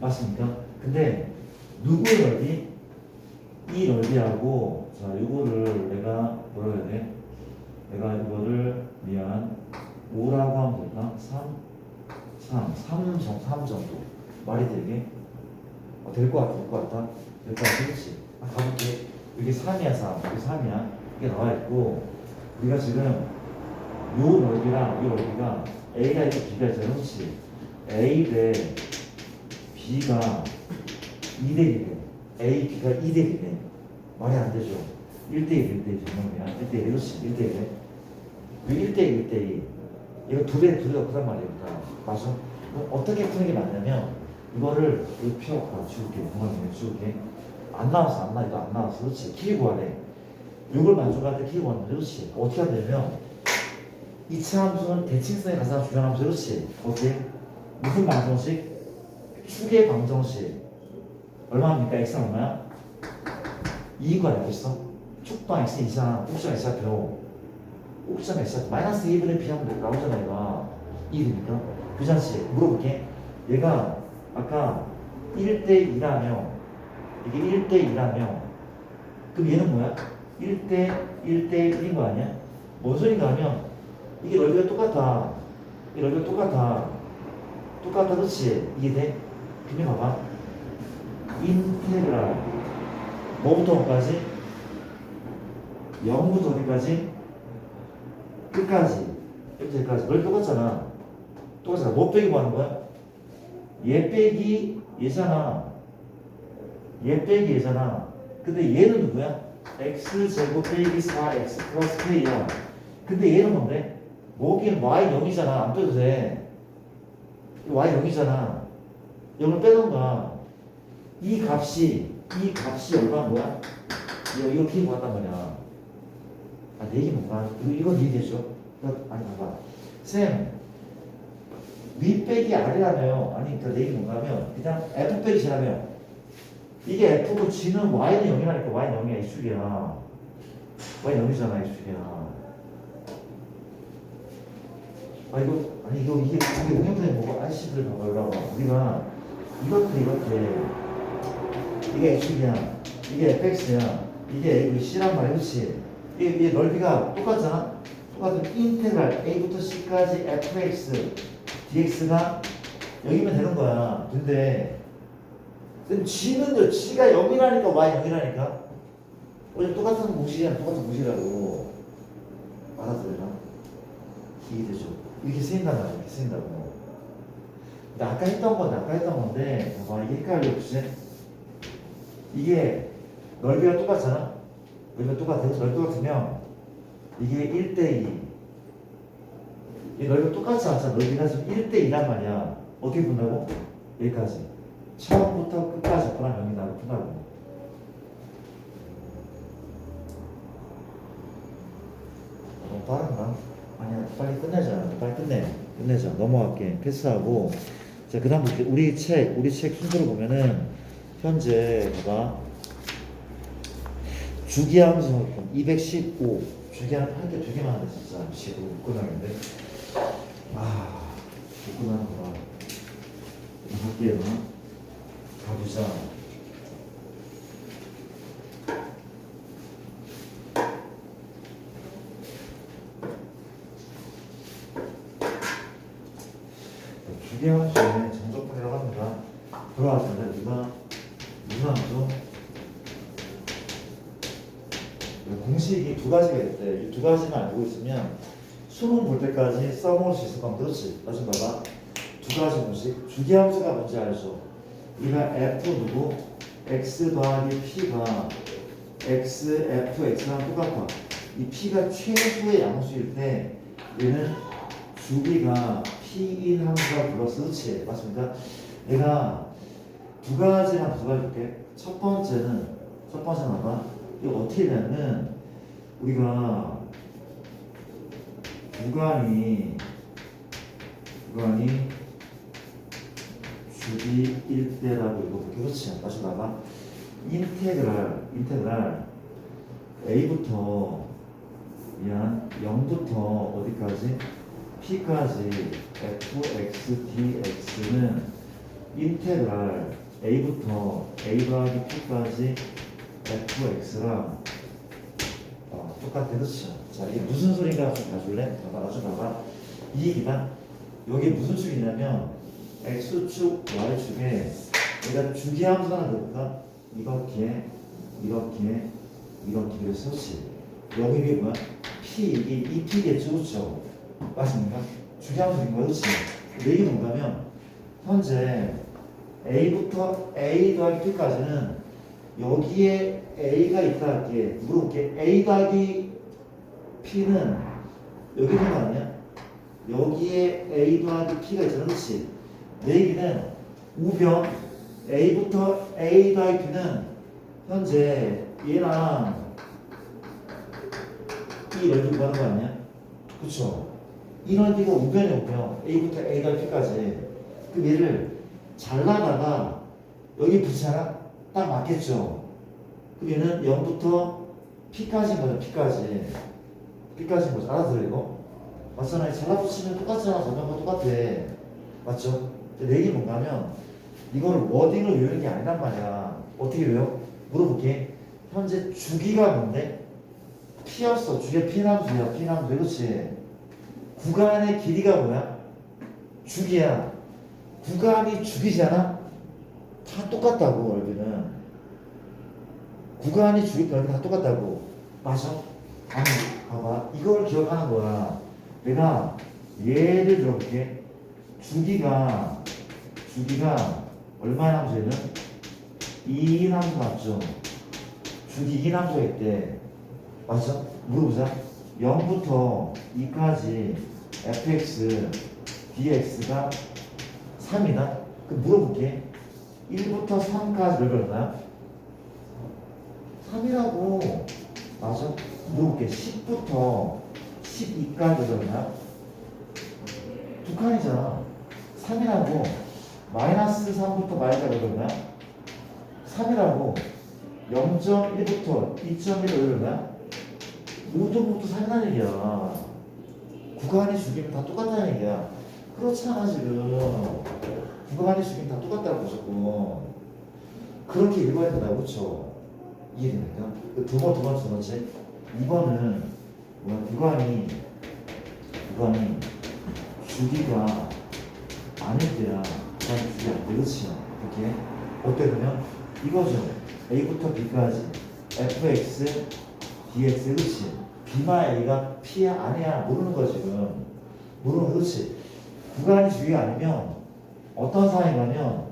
맞습니까? 근데 누구의 넓이? 이 넓이하고 자 이거를 내가 뭐라 해야 돼? 내가 이거를 5라고 하면 될까? 3 정도 말이 되게 될 것 같다. 그렇지? 가볼게. 여기 3이야 3. 여기 3이야. 이게 나와 있고 우리가 지금 요 넓이랑 요 넓이가 A가 있고 B가 있잖아. 그렇지? A 대 B가 2대 1이래. A, B가 2대 1이네. 말이 안 되죠. 1대 1, 1대 1 정도야. 1대 1, 그렇지? 1대 1에. 그 1대 1, 1대 2. 이거 두 배가 크단 말이야. 맞아? 그럼 어떻게 푸는 게 맞냐면 이거를 여기 펴 지울게. 공간에 지울게. 안 나왔어. 이거 안 나왔어. 그렇지? 키 구하래. 이걸 만족할 때 키 구하는데 그렇지? 어떻게 하냐면 이차 함수는 대칭성에 가장 중요한 함수. 그렇지? 어떻게? 무슨 방정식? 축의 방정식. 얼마입니까? x는 얼마야? 2인 거 알겠어? 축방 x 이상, 꼭지점 x좌표. 꼭지점 x좌표. 마이너스 2분의 b 하면 나오잖아, 얘가. 2니까. 그렇지? 물어볼게. 얘가 아까 1대 2라며, 이게 1대 2라며, 그럼 얘는 뭐야? 1대 1인 거 아니야? 뭔 소린가 하면, 이게 넓이가 똑같아. 이게 넓이가 똑같아. 그렇지? 이게 돼? 그냥 봐봐. 인테그랄 뭐부터 어디까지? 0부터 어디까지? 끝까지. 여기까지. 넓이 똑같잖아. 뭐 빼기 뭐 하는 거야? 얘 빼기 얘잖아. 근데 얘는 누구야? x제곱 빼기 4x 플러스 k야. 근데 얘는 뭔데? 뭐긴 y 0이잖아. 안 빼도 돼. y 0이잖아. 0을 빼던가. 이 값이 얼마인 거야? 이거 키 구한단 말이야. 내 얘기 뭔가? 이건 이해되죠? 아니, 봐봐. 쌤, 위 빼기 아래라며. 아니, 그러니까 내 얘기 뭔가 하면, 그냥 F 빼기 G라며. 이게 F고 G는 Y는 0이라니까. Y는 0이야, 이 축이야. Y는 0이잖아, 이 축이야. 이게 응용편에 뭐가 아저씨들 봐봐. 우리가 이렇게. 이게 X야, 이게 FX야, 이게 C란 말이야, 그렇지? 이게 넓이가 똑같잖아? 똑같은 인테그랄 A부터 C까지 fx dx가 여기면 되는 거야. 근데 G는요, G가 0이라니까 Y 0이라니까. 어제 똑같은 공식이라고 알아들어요? 이해되죠? 이렇게 쓰인단 말이야, 이렇게 쓰인다고. 근데 아까 했던 건데, 봐봐, 이게 헷갈려, 그치? 이게 넓이가 똑같잖아? 넓이가 똑같아서 넓이 똑같으면 이게 1대2 이 넓이가 똑같지 않잖아. 넓이가 지금 1대2란 말이야. 어떻게 푼다고? 여기까지. 처음부터 끝까지 거랑 0이 나고 푼다고. 너무 빠른가? 아니야, 빨리 끝내자. 빨리 끝내자. 넘어갈게. 패스하고. 자, 그 다음 우리 책 순서로 보면은 현재 봐봐. 주기함수 215. 주기함 할 게 되게 많은데 진짜 미치고 못 끝나겠는데. 못 끝나는 거라. 할게요. 가보자. 주기함수의 정적분이라고 합니다. 돌아왔는데 누가 함수 공식이 두 가지가 있대. 이 두 가지만 알고 있으면 수능 볼 때까지 써먹을 수 있을 거면 그렇지. 다시 봐봐. 두 가지 공식. 주기함수가 뭔지 알죠? 우리가 f 누구? x 더하기 p가 x, f, x랑 똑같아. 이 p가 최소의 양수일 때 얘는 주기가 p인 함수가 불러서 그렇지. 맞습니까? 내가 두 가지만 줄게. 첫 번째는 봐봐. 이거 어떻게 되냐면 우리가 구간이 주기일 때라고 읽어볼게. 그렇지? 다시 봐봐. 인테그랄 a부터 0부터 어디까지? p까지 fx dx는 인테그랄 a부터 a 더하기 p까지 fx랑 똑같아. 그렇죠? 자, 이게 무슨 소리인가 좀 봐줄래? 봐봐. 이 얘기다. 여기 무슨 축이냐면 x축, y축에 얘가 주기함수 하나 넣을까? 이렇게 그래서 그렇지. 여기 이게 뭐야? p, 이 p겠죠? 그렇죠? 맞습니까? 주기함수인 거 그렇지? 얘기 뭔가면 현재 a부터 a 더하기 p까지는 여기에 a가 있다 할게. 물어볼게. a 더하기 p는 여기 있는 거 아니야? 여기에 a 더하기 p가 있잖아. 그렇지? 내 얘기는 우변 a부터 a 더하기 p는 현재 얘랑 이 넓이 구하는 거 아니야? 그쵸? 이 넓이가 우변이야, 우변. a부터 a 더하기 p까지. 그럼 얘를 잘라다가 여기 붙이잖아? 딱 맞겠죠? 그럼 얘는 0부터 p까지인 거죠, p까지인 거죠. 알아들어, 이거? 맞잖아. 잘라 붙이면 똑같잖아. 전면과 똑같아. 맞죠? 내 얘기 뭔가 하면 이거를 워딩을 외우는 게 아니란 말이야. 어떻게 외워? 물어볼게. 현재 주기가 뭔데? p였어. 주기가 p남수야. p남수. 그렇지? 구간의 길이가 뭐야? 주기야. 구간이 주기잖아? 다 똑같다고. 넓이는 구간이 주기 넓이 다 똑같다고. 맞아? 아니 봐봐. 이걸 기억하는 거야. 내가 예를 들어볼게. 주기가 얼마의 함수에는 2인 함수 맞죠? 주기 2인 함수가 있대. 맞죠? 물어보자. 0부터 2까지 fx dx가 3이다? 그럼 물어볼게. 1부터 3까지 몇 얼마야? 3이라고. 맞아? 물어볼게. 10부터 12까지 몇 얼마야? 2칸이잖아. 3이라고. 마이너스 3부터 마이너스 몇 얼마야? 3이라고. 0.1부터 2.1 얼마야? 모두부터 3이라는 얘기야. 구간이 주기면 다 똑같다는 얘기야. 그렇잖아 지금. 구간이 주기면 다 똑같다고 무조건. 그렇게 읽어야 된다고. 그쵸? 이해됩니까? 두 번째 2번은 뭐야? 구간이 주기가 아닐 때야. 구간이 주기 안 돼. 그렇지? 이렇게 어때 그러면? 이거죠. a부터 b까지 fx dx. 그렇지? b마 a가 p야 아니야 모르는 거 지금. 모르는 거. 그렇지? 구간이 주기가 아니면 어떤 상황이냐면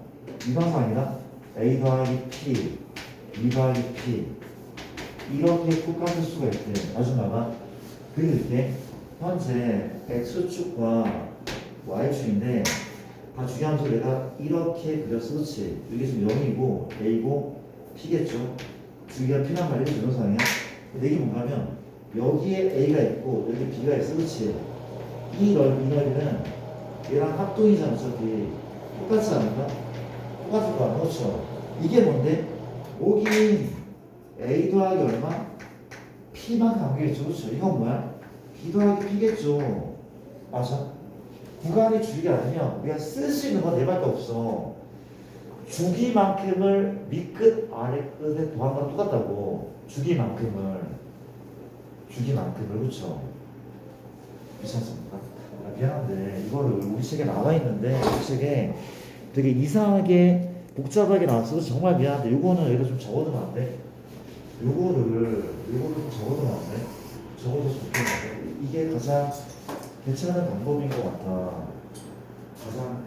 이런 상황이다. a 더하기 p, b 더하기 p 이렇게 똑같을 수가 있대. 아줌마가 그리고 이렇게 현재 x축과 y축인데 다 중요한 내가 이렇게 그렸어. 그렇지? 이게 지금 0이고 a고 p겠죠? 주기가 p란 말이 조정상이야. 근데 이게 뭔가 하면 여기에 a가 있고 여기 b가 있어. 그렇지? 이 넓이는 얘랑 합동이잖아. 어차피 똑같지 않을까? 똑같을 거야. 그렇죠? 이게 뭔데? 여기 a 더하기 얼마? p만 관계겠죠. 그렇죠? 이건 뭐야? b 더하기 p겠죠. 맞아? 구간이 주기가 아니면 우리가 쓸 수 있는 건 네 밖에 없어. 주기만큼을 밑끝 아래끝에 더한 건 똑같다고. 주기만큼을 그렇죠? 괜찮습니까? 미안한데 이거를 우리 책에 나와 있는데 우리 책에 되게 이상하게 복잡하게 나왔어. 정말 미안한데 이거는 여기다 좀 적어두면 안 돼? 요거를 좀 적어두면 안 돼? 적어도 좋겠는데 이게 가장 괜찮은 방법인 것 같아. 가장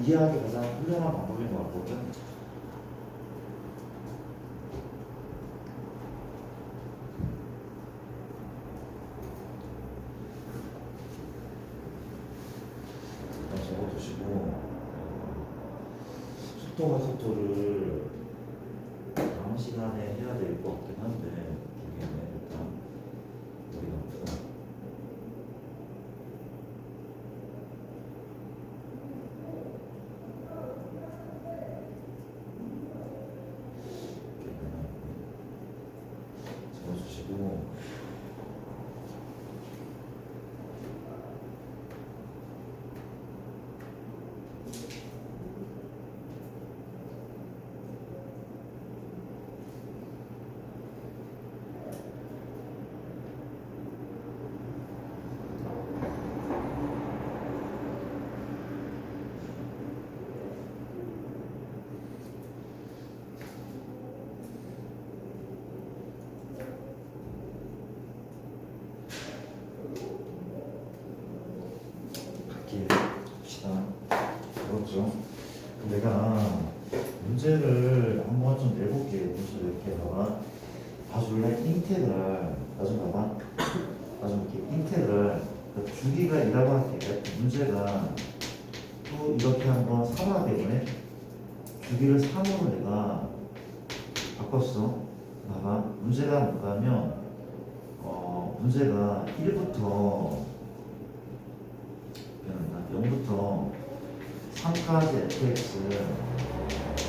이해하기 가장 훌륭한 방법인 것 같거든. 일단 적어두시고 속도를 다음 시간에 해야 될 것 같긴 한데 모르겠네. 일단 머리가 아프다. 적어주시고 갈게 봅시다. 그렇죠. 내가 문제를 한번 좀 내볼게요. 문제를 이렇게 봐봐. 봐줄래? 인테그랄 나좀 봐봐. 나좀 이렇게 인테그랄 주기가 2라고 할게. 문제가 또 이렇게 한번 3하게 되네. 주기를 3으로 내가 바꿨어. 봐봐. 문제가 뭔가 하면 문제가 1부터 0부터 3까지 fx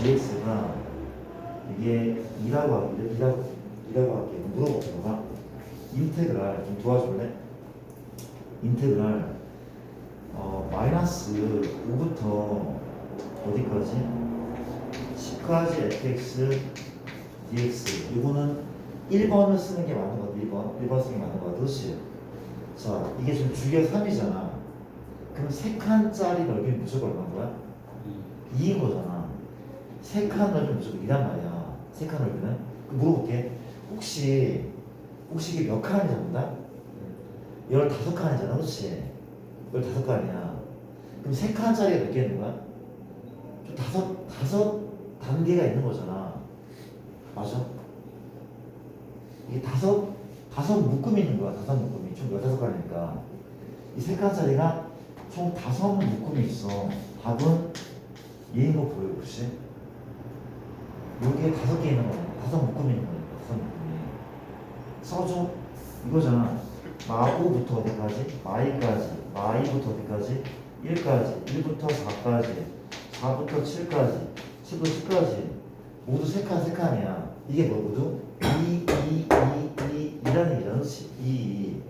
dx가 이게 2라고 할게. 물어볼게. 봐봐. 인테그랄 좀 도와줄래? 인테그랄 마이너스 5부터 어디까지? 10까지 fx dx. 이거는 1번을 쓰는 게 맞는 거야. 1번 쓰는 게 맞는 거야. 그렇지? 자, 이게 지금 주기가 3이잖아. 그럼 3칸짜리 넓이는 무조건 얼마인 거야? 2인 거잖아. 3칸 넓이는 무조건 2란 말이야. 3칸 넓이는. 그럼 물어볼게. 혹시 이게 몇 칸이 잡는다? 15칸이잖아. 그렇지? 15칸이야. 그럼 3칸짜리가 몇 개 있는 거야? 좀 다섯 단계가 있는 거잖아. 맞아? 이게 다섯 묶음이 있는 거야. 5묶음이. 총 15칸이니까. 이 3칸짜리가 총 5묶음이 있어. 답은 얘인 거 보여, 혹시? 여기에 5개 있는 거야. 5묶음이 있는 거니까. 5묶음이. 써줘. 이거잖아. 마5부터 어디까지? 마이부터 어디까지? 1까지. 1부터 4까지. 4부터 7까지. 7부터 10까지. 모두 3칸이야. 이게 뭐 모두? 2라는 얘기잖아. 그렇지? 2.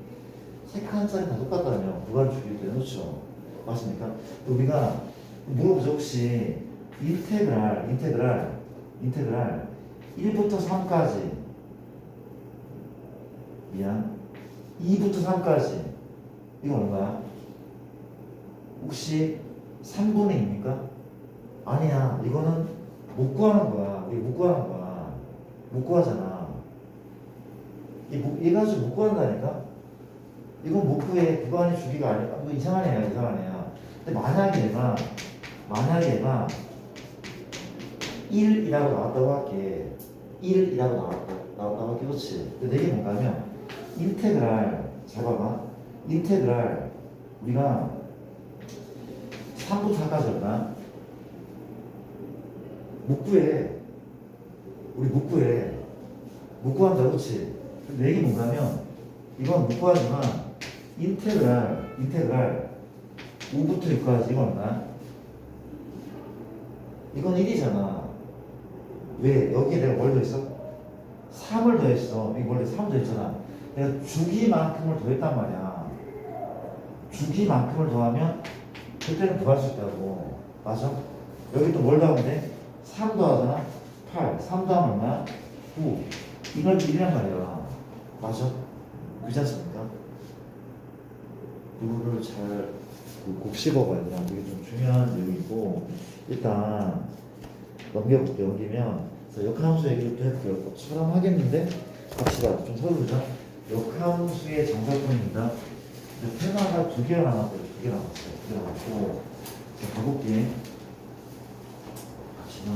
3칸짜리 다 똑같다면 구간 주기일 때 그렇죠? 맞습니까? 우리가 물어보죠. 혹시 인테그랄 1부터 3까지 미안 2부터 3까지 이거 얼마야? 혹시 3분의 2입니까? 아니야. 이거는 못 구하는 거야. 이게 못 구하는 거야. 못 구하잖아. 얘 가지고 못 구한다니까? 이건 못 구해. 구간의 주기가 아니야. 뭐 이상한 애야. 근데 만약에 얘가 1이라고 나왔다고 할게. 1이라고 나왔다고 할게. 그렇지? 근데 이게 뭔가 하면 인테그랄 잘 봐봐. 인테그랄 우리가 3부터 4까지였나? 묵구에 우리 묵구한다 그렇지? 근데 얘기 뭔가면 이건 묵구하지만 인테그랄 5부터 6까지 이건 얼마? 이건 1이잖아. 왜? 여기에 내가 뭘 더했어? 3을 더했어. 여기 원래 3 더했잖아. 내가 주기만큼을 더했단 말이야. 주기만큼을 더하면 그때는 더할 수 있다고. 맞아? 여기 또 뭘 더하면 돼? 3 더하잖아? 8. 3 더하면 얼마야? 9. 이걸 1이란 말이야. 맞아? 그렇지 않습니까? 이거를 잘 곱씹어봐야 돼. 이게 좀 중요한 내용이고 일단 넘겨볼게요. 넘기면 역함수 얘기를 또 해볼게요. 처럼 하겠는데 갑시다. 좀 서두르자. 역함수의 정사분입니다. 테마가 2개가 남았어요. 2개 남았어요. 2개 남았고 자, 가볼게. 갑시다.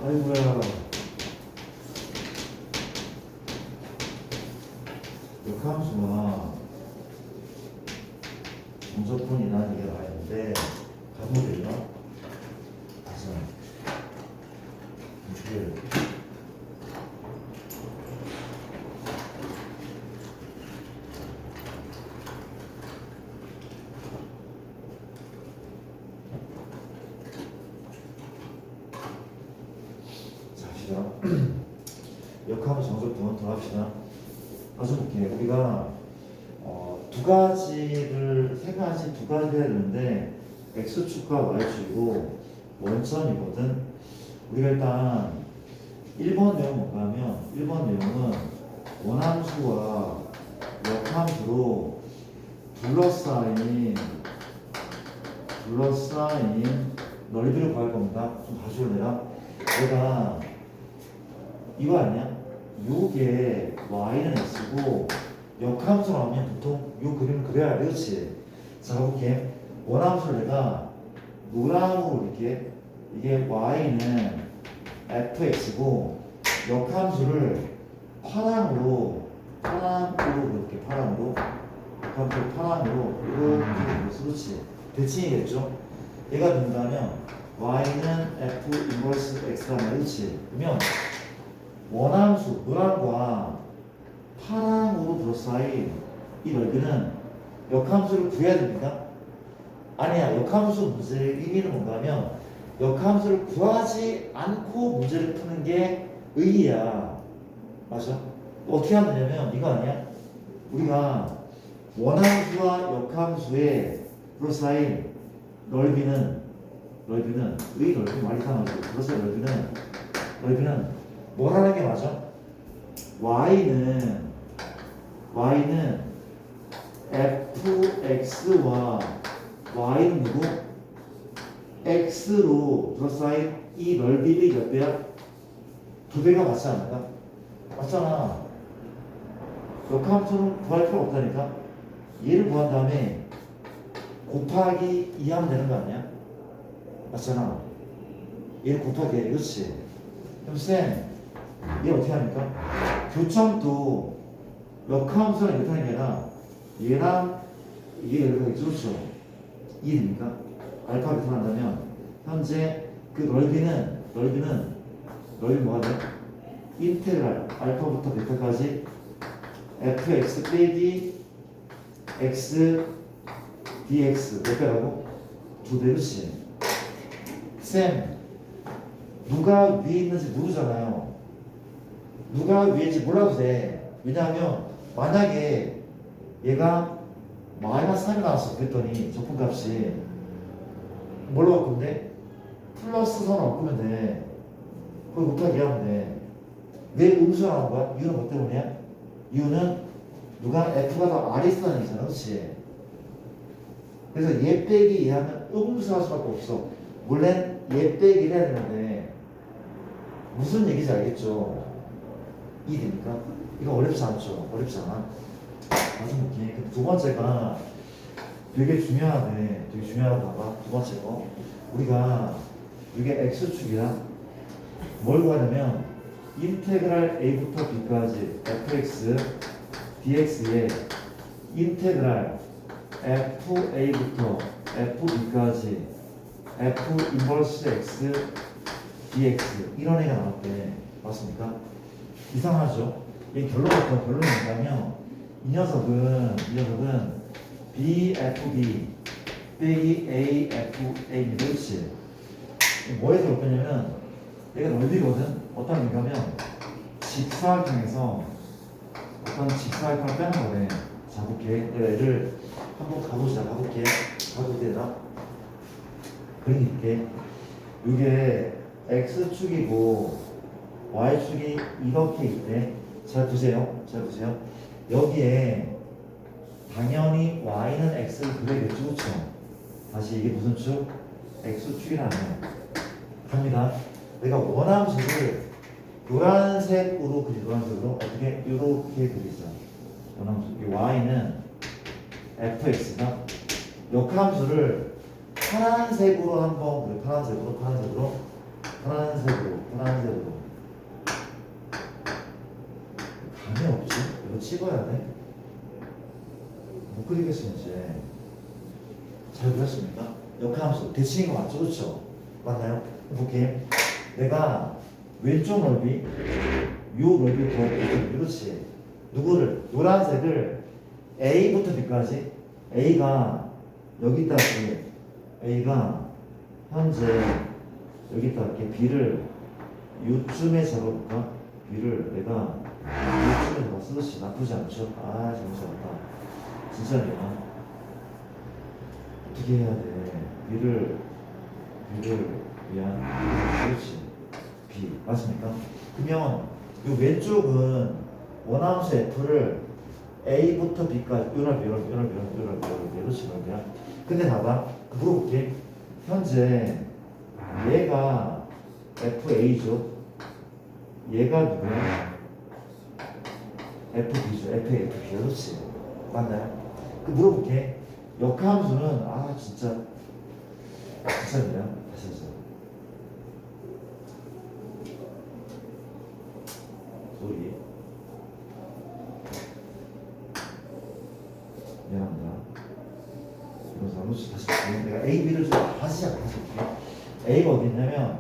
아이고야. 역함수가 정사분이라는 게 나와 있는데 가보면 다시 두 자, 합시다. 역함수 정석분 더 합시다. 다시 볼게요. 우리가 두 가지를 두 가지 해야 되는데 x축과 y축이고 원점이거든. 우리가 일단 1번 내용 뭔가 하면 1번 내용은 원함수와 역함수로 둘러싸인 넓이를 구할 겁니다. 좀 봐줄래요? 내가 이거 아니야? 요게 y는 x고 역함수 나오면 보통 요 그림을 그려야 돼. 그렇지? 자, 가볼게. 원함수를 내가 노랑으로 이렇게 이게 y는 fx고 역함수를 파랑으로 이렇게 파랑으로 이렇게 그렇지? 대칭이겠죠? 얘가 된다면 y는 f 인버스 x란 말이지. 그러면 원함수 노랑과 파랑으로 둘러싸인 이 넓이는 역함수를 구해야 됩니다. 아니야, 역함수 문제의 의미는 뭔가 하면 역함수를 구하지 않고 문제를 푸는 게 의의야. 맞아? 어떻게 하면 되냐면 이거 아니야? 우리가 원함수와 역함수의 둘러싸인 넓이는 의 넓이 많이 타가지고 둘러싸인 넓이는 뭐라는 게 맞아? y는 fx와 y는 누구? x로 둘러싸인 이 넓이의 몇 배야? 2배가 맞지 않을까? 맞잖아. 역함수는 구할 필요 없다니까. 얘를 구한 다음에 곱하기 2 하면 되는 거 아니야? 맞잖아. 얘를 곱하기 2, 그렇지? 그럼 쌤, 얘 어떻게 합니까? 교점도 역함수랑 이렇게 하는 게 아니라 얘랑 이게 이렇게 그렇죠? 이해됩니까? 알파벳 한다면 현재 그 넓이는 뭐가 돼? 인테그랄 알파부터 베타까지 fx 빼기 x dx 몇 배라고? 2배. 그렇지? 쌤, 누가 위에 있는지 모르잖아요. 누가 위에인지 몰라도 돼. 왜냐하면 만약에 얘가 마이너스 3이 나왔어. 그랬더니 적분값이 뭘로 바꾸면 플러스 선을 바꾸면 돼. 그걸 곱하기 하면 돼. 왜 음수가 나온 거야? 이유는 뭐 때문이야? 이유는 누가 f가 더 아래 있다는 얘기잖아. 그렇지? 그래서 얘 빼기 얘 하면 음수 할 수밖에 없어. 원래 얘 빼기를 해야 되는데 무슨 얘기인지 알겠죠? 이해됩니까? 이거 어렵지 않죠? 어렵지 않아? 다시 볼게. 두 번째가 되게 중요하네. 되게 중요하다. 봐봐. 두 번째 거. 우리가 이게 x축이야. 뭘 구하냐면 인테그랄 a부터 b까지 fx dx의 인테그랄 FA부터 FB까지 F 인버스 X dx 이런 애가 나왔대. 맞습니까? 이상하죠? 이 결론부터 결론이 뭐냐면 이 녀석은 BFB 빼기 AFA 그렇지. 뭐에서 올 거냐면 얘가 넓이거든. 어떤 의미냐면 직사각형에서 어떤 직사각형을 빼는 거네. 자 볼게. 내가 얘를 한번 가보자. 가볼게. 가도 되나? 그러니까 이게 x축이고 y축이 이렇게 있대. 잘 보세요. 잘 보세요. 여기에 당연히 y는 x를 그려야겠죠. 그렇죠? 다시 이게 무슨 축? x축이라는 갑니다. 내가 원함수를 노란색으로 그리 노란색으로 어떻게 이렇게 그리자. 원함수 이 y는 fx가 역함수를 파란색으로 한번 그래. 파란색으로 감이 없지? 이거 찍어야 돼? 못 그리겠어 이제. 잘 그렸습니까? 역함수 대칭인 거 맞죠? 그렇죠? 맞나요? 볼게. 내가 왼쪽 넓이 요 넓이 더 그렇지. 누구를? 노란색을 A부터 B까지 A가 여기다 이렇게 A가 현재 여기다 이렇게 B를 요쯤에 잡아볼까? B를 내가 요쯤에 잡았어. 그렇지. 나쁘지 않죠? 아 잘못 잡았다. 진짜네요. 어떻게 해야 돼? B를 위한 그렇지. B 맞습니까? 그러면 요 왼쪽은 원함수 F를 A부터 B까지 요럴 그렇지 말이야. 근데 봐봐 물어볼게. 현재 얘가 FA죠. 얘가 누구야? FB죠. FAFB 그렇지. 맞나요? 그 물어볼게. 역함수는 아 진짜네요. 다시 하자. 소리. 미안합니다. 이거 잘못 다시 볼게요. 내가 A, B를 좀 다시 볼게요. A가 어디 있냐면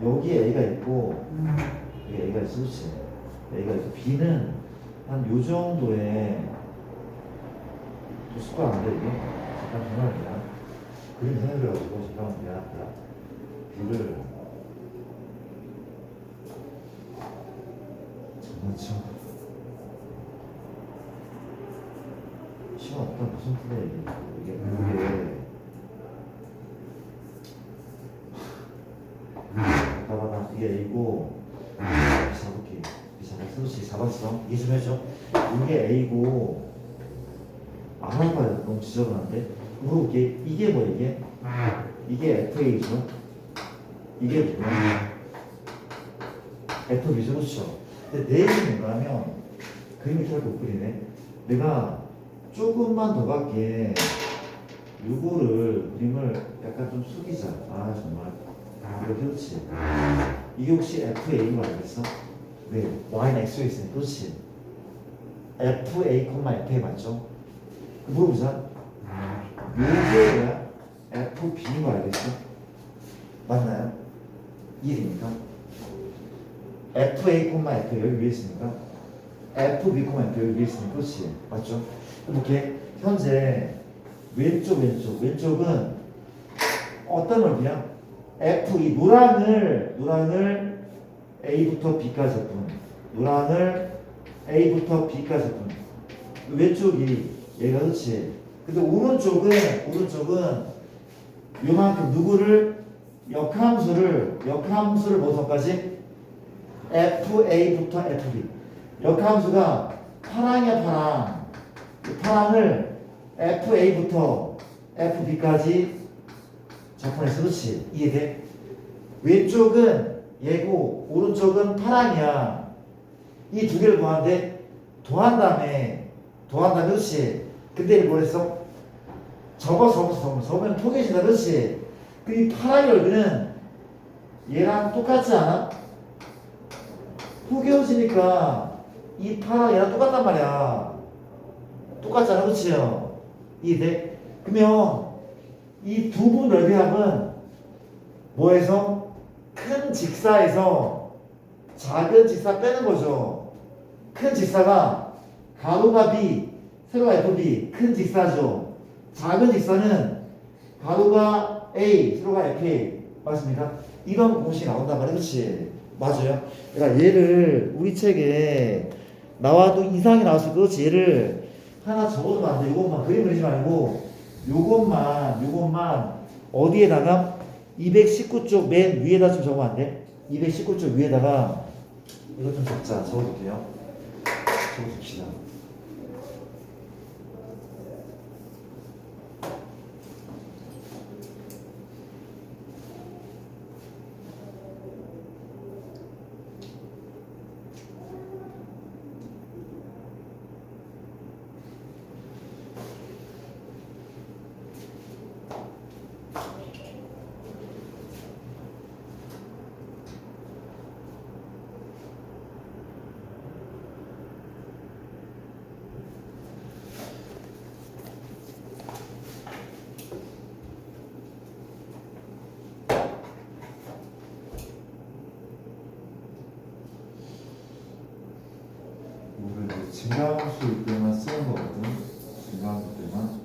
여기에 A가 있고 여기 A가 있어. 그렇지. A가 있고 B는 한 요 정도의 또 숫자 안 돼 이게. 잠깐 전화합니다. 그림 생각해가지고 잠깐만 미안합니다. B를 장난쳐. 시간 없다 무슨 소리야 이게 봐봐 이게 A고 잡을게 잡았어 잡았어 이해 좀 해줘. 이게 A고 알아봐야 너무 지저분한데 물어볼게. 이게 뭐 이게 FA죠. 이게 뭐야 FB죠. 그렇죠. 근데 내 얘기는 뭐냐면 그림을 잘 못 그리네. 내가 조금만 더 갈게. 요거를 그림을 약간 좀 숙이자. 아 정말 이렇게 그렇지. 이게 혹시 FA인 거 알겠어? 네 Y는 X에 있으니 그렇지. FA, FA 맞죠? 물어보자. 요게 뭐야? FB인 거 알겠어? 맞나요? 이해됩니까? FA, F 여기 위에 있으니까 FB, F 여기 위에 있으니까 그렇지. 맞죠? 이렇게 현재 왼쪽은 어떤 넓이야? F 이 노랑을 A부터 B까지 분 노랑을 A부터 B까지 분 왼쪽이 얘가 그렇지. 근데 오른쪽은 요만큼 누구를 역함수를 뭐서까지 FA부터 FB 역함수가 파랑이야. 파랑을 FA부터 FB까지 작품에서 그렇지. 이해돼? 왼쪽은 얘고 오른쪽은 파랑이야. 이 두 개를 더한 다음에 그렇지. 근데 뭐랬어? 접으면 포개진다. 그렇지. 그 파랑의 넓이는 얘랑 똑같지 않아? 포개어지니까 이 파랑 얘랑 똑같단 말이야. 똑같잖아, 그렇지요? 이해돼? 그러면 이 두 부 넓이합은 뭐에서? 큰 직사에서 작은 직사 빼는 거죠. 큰 직사가 가로가 B, 세로가 FB, 큰 직사죠. 작은 직사는 가로가 A, 세로가 FA. 맞습니까? 이런 공식이 나온단 말이야, 그렇지? 맞아요. 그러니까 얘를 우리 책에 나와도 이상이 나왔을 거 그렇지? 얘를 하나 적어두면 안 돼. 이것만 그림 그리지 말고 요것만 어디에다가 219쪽 맨 위에다 좀 적으면 안 돼? 219쪽 위에다가 이거 좀 적자. 적어둘게요. 적어둡시다. 이거를 증가함수일 때만 쓰는 거거든. 증가함수 때만.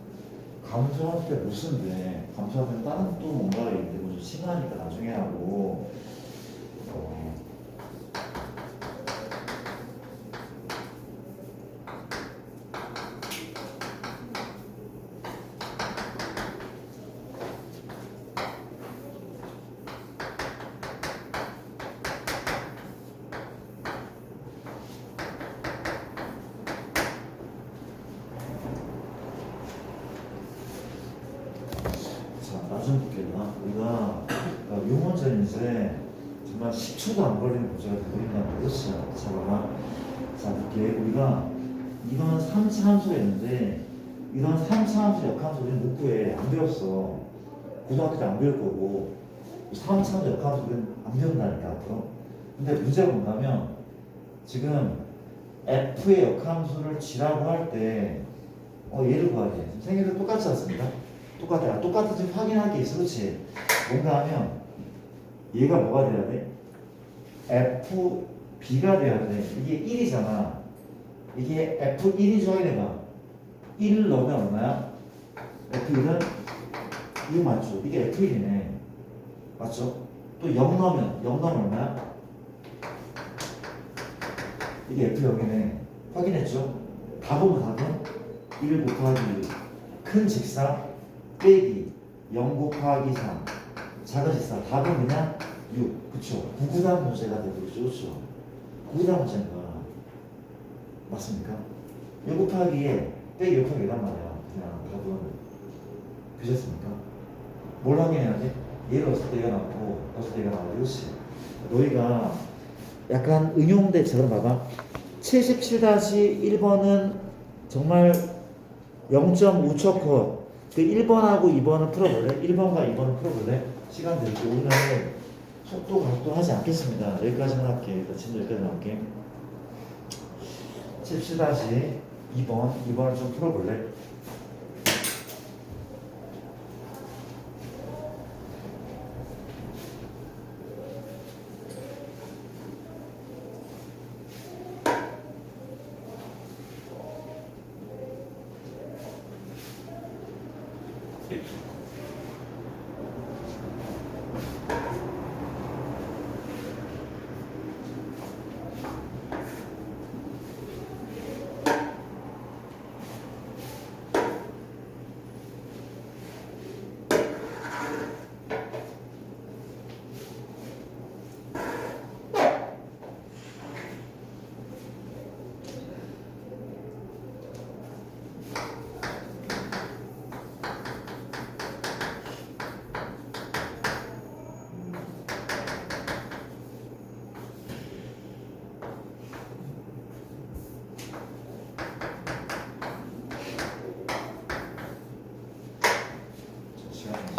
감소할 때 못 쓰는데 감소할 때는 다른 또 뭔가가 있는데 뭐 좀 심하니까 나중에 하고. 자, 나중 볼게요. 우리가 요 문제는 이제 정말 10초도 안 걸리는 문제가 되어있다는 거였어요. 자, 봐봐. 자, 볼게. 우리가 이런 3차 함수가 있는데 이런 3차 함수 역함수 우리는 못 구해. 안 배웠어. 고등학교 때 안 배울 거고 3차 함수 역함수 우리는 안 배운다니까 앞으로. 근데 문제가 뭔가면 지금 F의 역함수를 G라고 할 때 얘를 구해야 돼. 생일도 똑같지 않습니까? 똑같아. 똑같은지 확인할 게 있어. 그렇지? 뭔가 하면 얘가 뭐가 돼야 돼? FB가 돼야 돼. 이게 1이잖아. 이게 F1인지 확인해봐. 1 넣으면 얼마야? F1은 이거 맞죠? 이게 F1이네. 맞죠? 또 0 넣으면 얼마야? 이게 F0이네. 확인했죠? 답은 답은 1 곱하기 1. 큰 직사 빼기 0 곱하기 3. 작은 직사. 답은 그냥 6. 그쵸? 구구단 문제가 되고 있죠. 그쵸? 구구단 문제인가. 맞습니까? 1 곱하기 1 빼기 1 곱하기 1란 말이야. 그냥 답은. 그셨습니까? 뭘 확인해야 돼? 얘를 넣었을 때 얘가 나오고 넣었을 때 얘가 나오고. 그렇지? 너희가 약간 응용대처럼 봐봐. 77-1번은 정말 0.5초 컷. 그 1번하고 2번은 풀어볼래? 1번과 2번은 풀어볼래? 시간 드릴게. 오늘 속도 각도 하지 않겠습니다. 여기까지만 할게. 일단 진도 여기까지만 할게. 77-2번. 2번을 좀 풀어볼래?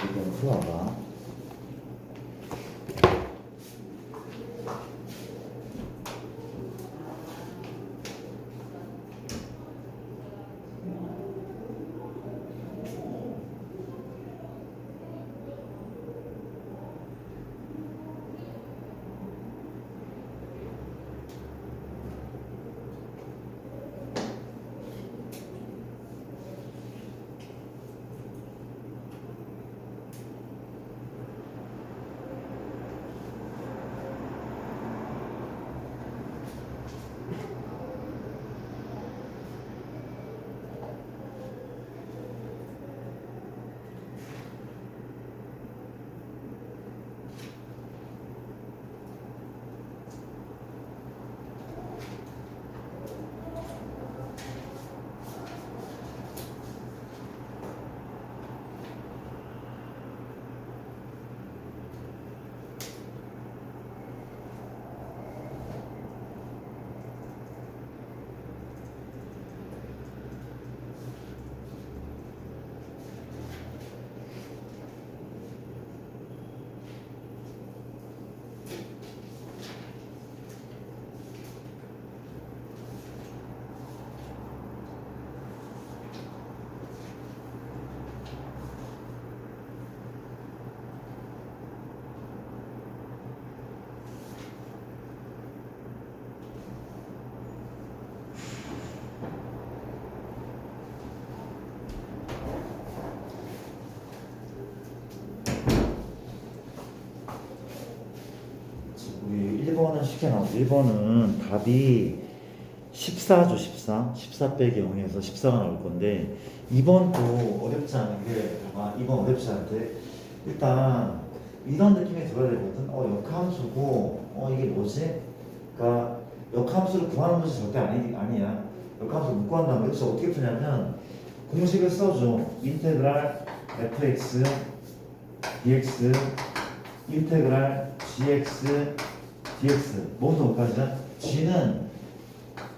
이건 풀어봐. 1번은 쉽게 나오죠. 1번은 답이 14죠. 14 빼기 0에서 14가 나올 건데 2번도 어렵지 않은 게 봐봐. 2번 어렵지 않대. 일단 이런 느낌이 들어야 되거든. 역함수고 이게 뭐지? 그러니까 역함수를 구하는 것이 절대 아니야. 역함수 못 구한다면 여기서 어떻게 푸냐면 공식을 써줘. 인테그랄 fx dx 인테그랄 gx dx 뭐부터 몇까지냐? g는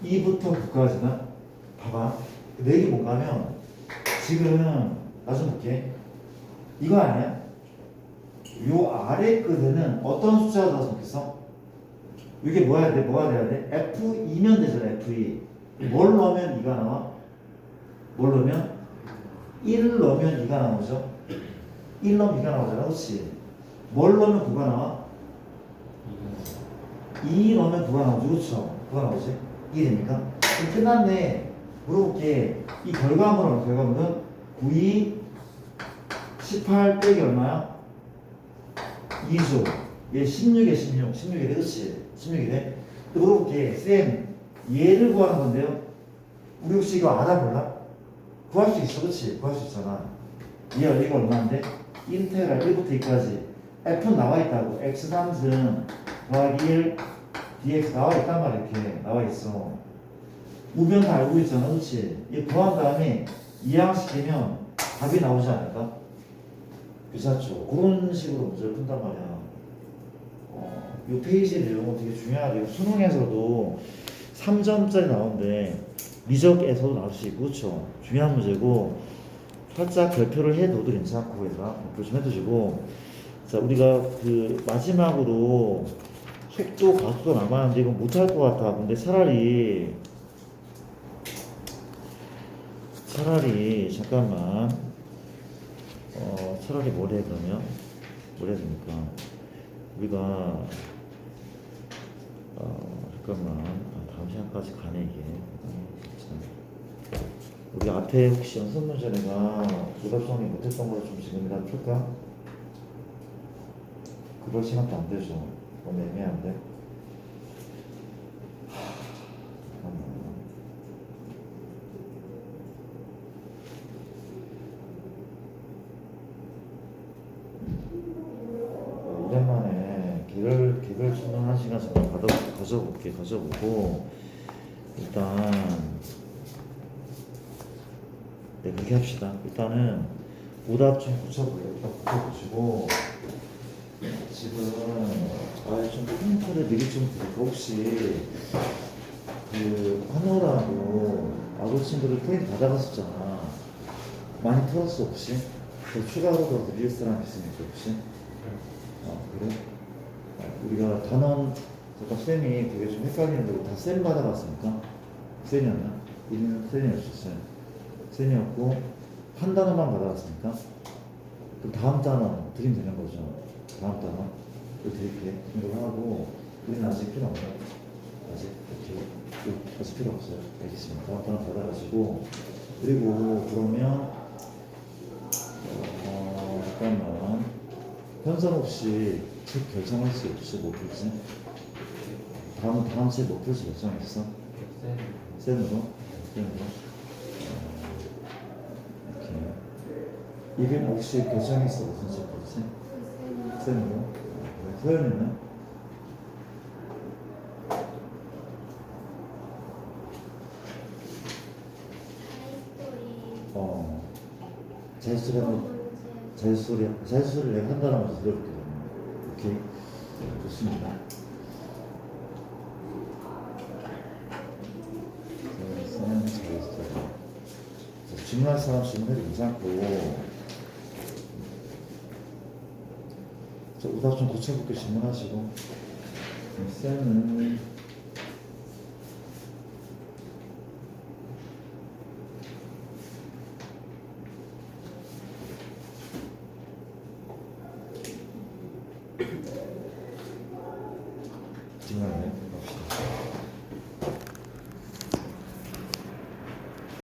2부터 9까지나? 봐봐. 내기 뭔가 하면 지금 나 좀 볼게. 이거 아니야? 요 아래 끝에는 어떤 숫자가 나와서 좋겠어? 이게 뭐야 돼? 뭐가 돼야 돼? F2면 되잖아. F2. 뭘 넣으면 2가 나와? 뭘 넣으면? 1 넣으면 2가 나오죠? 1 넣으면 2가 나오잖아. 그렇지? 뭘 넣으면 9가 나와? 2 넣으면 9가 나오죠. 그렇죠? 9가 나오지? 이해 됩니까? 그럼 끝났네. 물어볼게. 이 결과물은 9이 18 빼기 얼마야? 2죠. 얘 16이야 16이래. 그렇지? 16이래. 또 물어볼게. 쌤 얘를 구하는 건데요. 우리 혹시 이거 알아 몰라? 구할 수 있어. 그렇지? 구할 수 있잖아. 얘가 얼마인데? 인테그랄 1부터 2까지 f는 나와 있다고. x 3승 더하기 1 dx 나와 있단 말이야. 이렇게 나와 있어. 우변 다 알고 있잖아. 그렇지? 얘 구한 다음에 이항시키면 답이 나오지 않을까? 괜찮죠? 그런 식으로 문제를 푼단 말이야. 이 페이지 내용은 되게 중요하대요. 수능에서도 3점짜리 나오는데 미적에서도 나올 수 있고, 그렇죠? 중요한 문제고 살짝 별표를 해둬도 괜찮고, 얘가 별표 좀 해두시고. 자, 우리가 그 마지막으로 속도 가속도 남았는데 이건 못할 것 같아. 근데 차라리 잠깐만. 차라리 뭘 해 그러면? 뭘 해야 됩니까? 우리가 잠깐만. 다음 시간까지 가네 이게. 참. 우리 앞에 혹시 연습 문제 내가 오답성이 못했던 거를 좀 지금이라도 풀까? 그럴 시간도 안 되죠. 너무 애매한데. 잠깐만. 오랜만에 개별 수능 한 시간 정도 가져보고 일단 네 그렇게 합시다. 일단은 오답 좀 고쳐볼게요. 일단 고쳐보시고 지금 좀 포인트를 미리 좀 드릴까. 혹시 그 하노라고 아버친구들 포인트 받아갔었잖아. 많이 틀었어 혹시? 더 추가로 더 드릴 사람 있습니까 혹시? 그래? 우리가 단원 잠깐 쌤이 되게 좀 헷갈리는데 다 쌤 받아갔습니까? 쌤이었나? 이름은 쌤이었어요. 쌤이었고 한 단원만 받아갔습니까? 그럼 다음 단원 드리면 되는 거죠. 다음 단원 이거 드릴게. 이거 하고 우리는 아직 필요 없나요? 아직 필요 없어요. 알겠습니다. 다음 단원 받아가지고 그리고 그러면 잠깐만 현선 혹시 책 결정할 수 있지? 못 풀지? 다음 책 못 풀지 결정했어? 쌤으로? 이렇게 이게 혹시 결정했어? 무슨 책 풀지? 쌤으로? 그래. 소연이는? 자유소리 내가 한다는 거 들어볼게. 오케이. 좋습니다. 질문할 사람 질문해도 괜찮고, 오답 좀 고쳐볼게. 질문하시고. 쌤은 질문하네. 봅시다.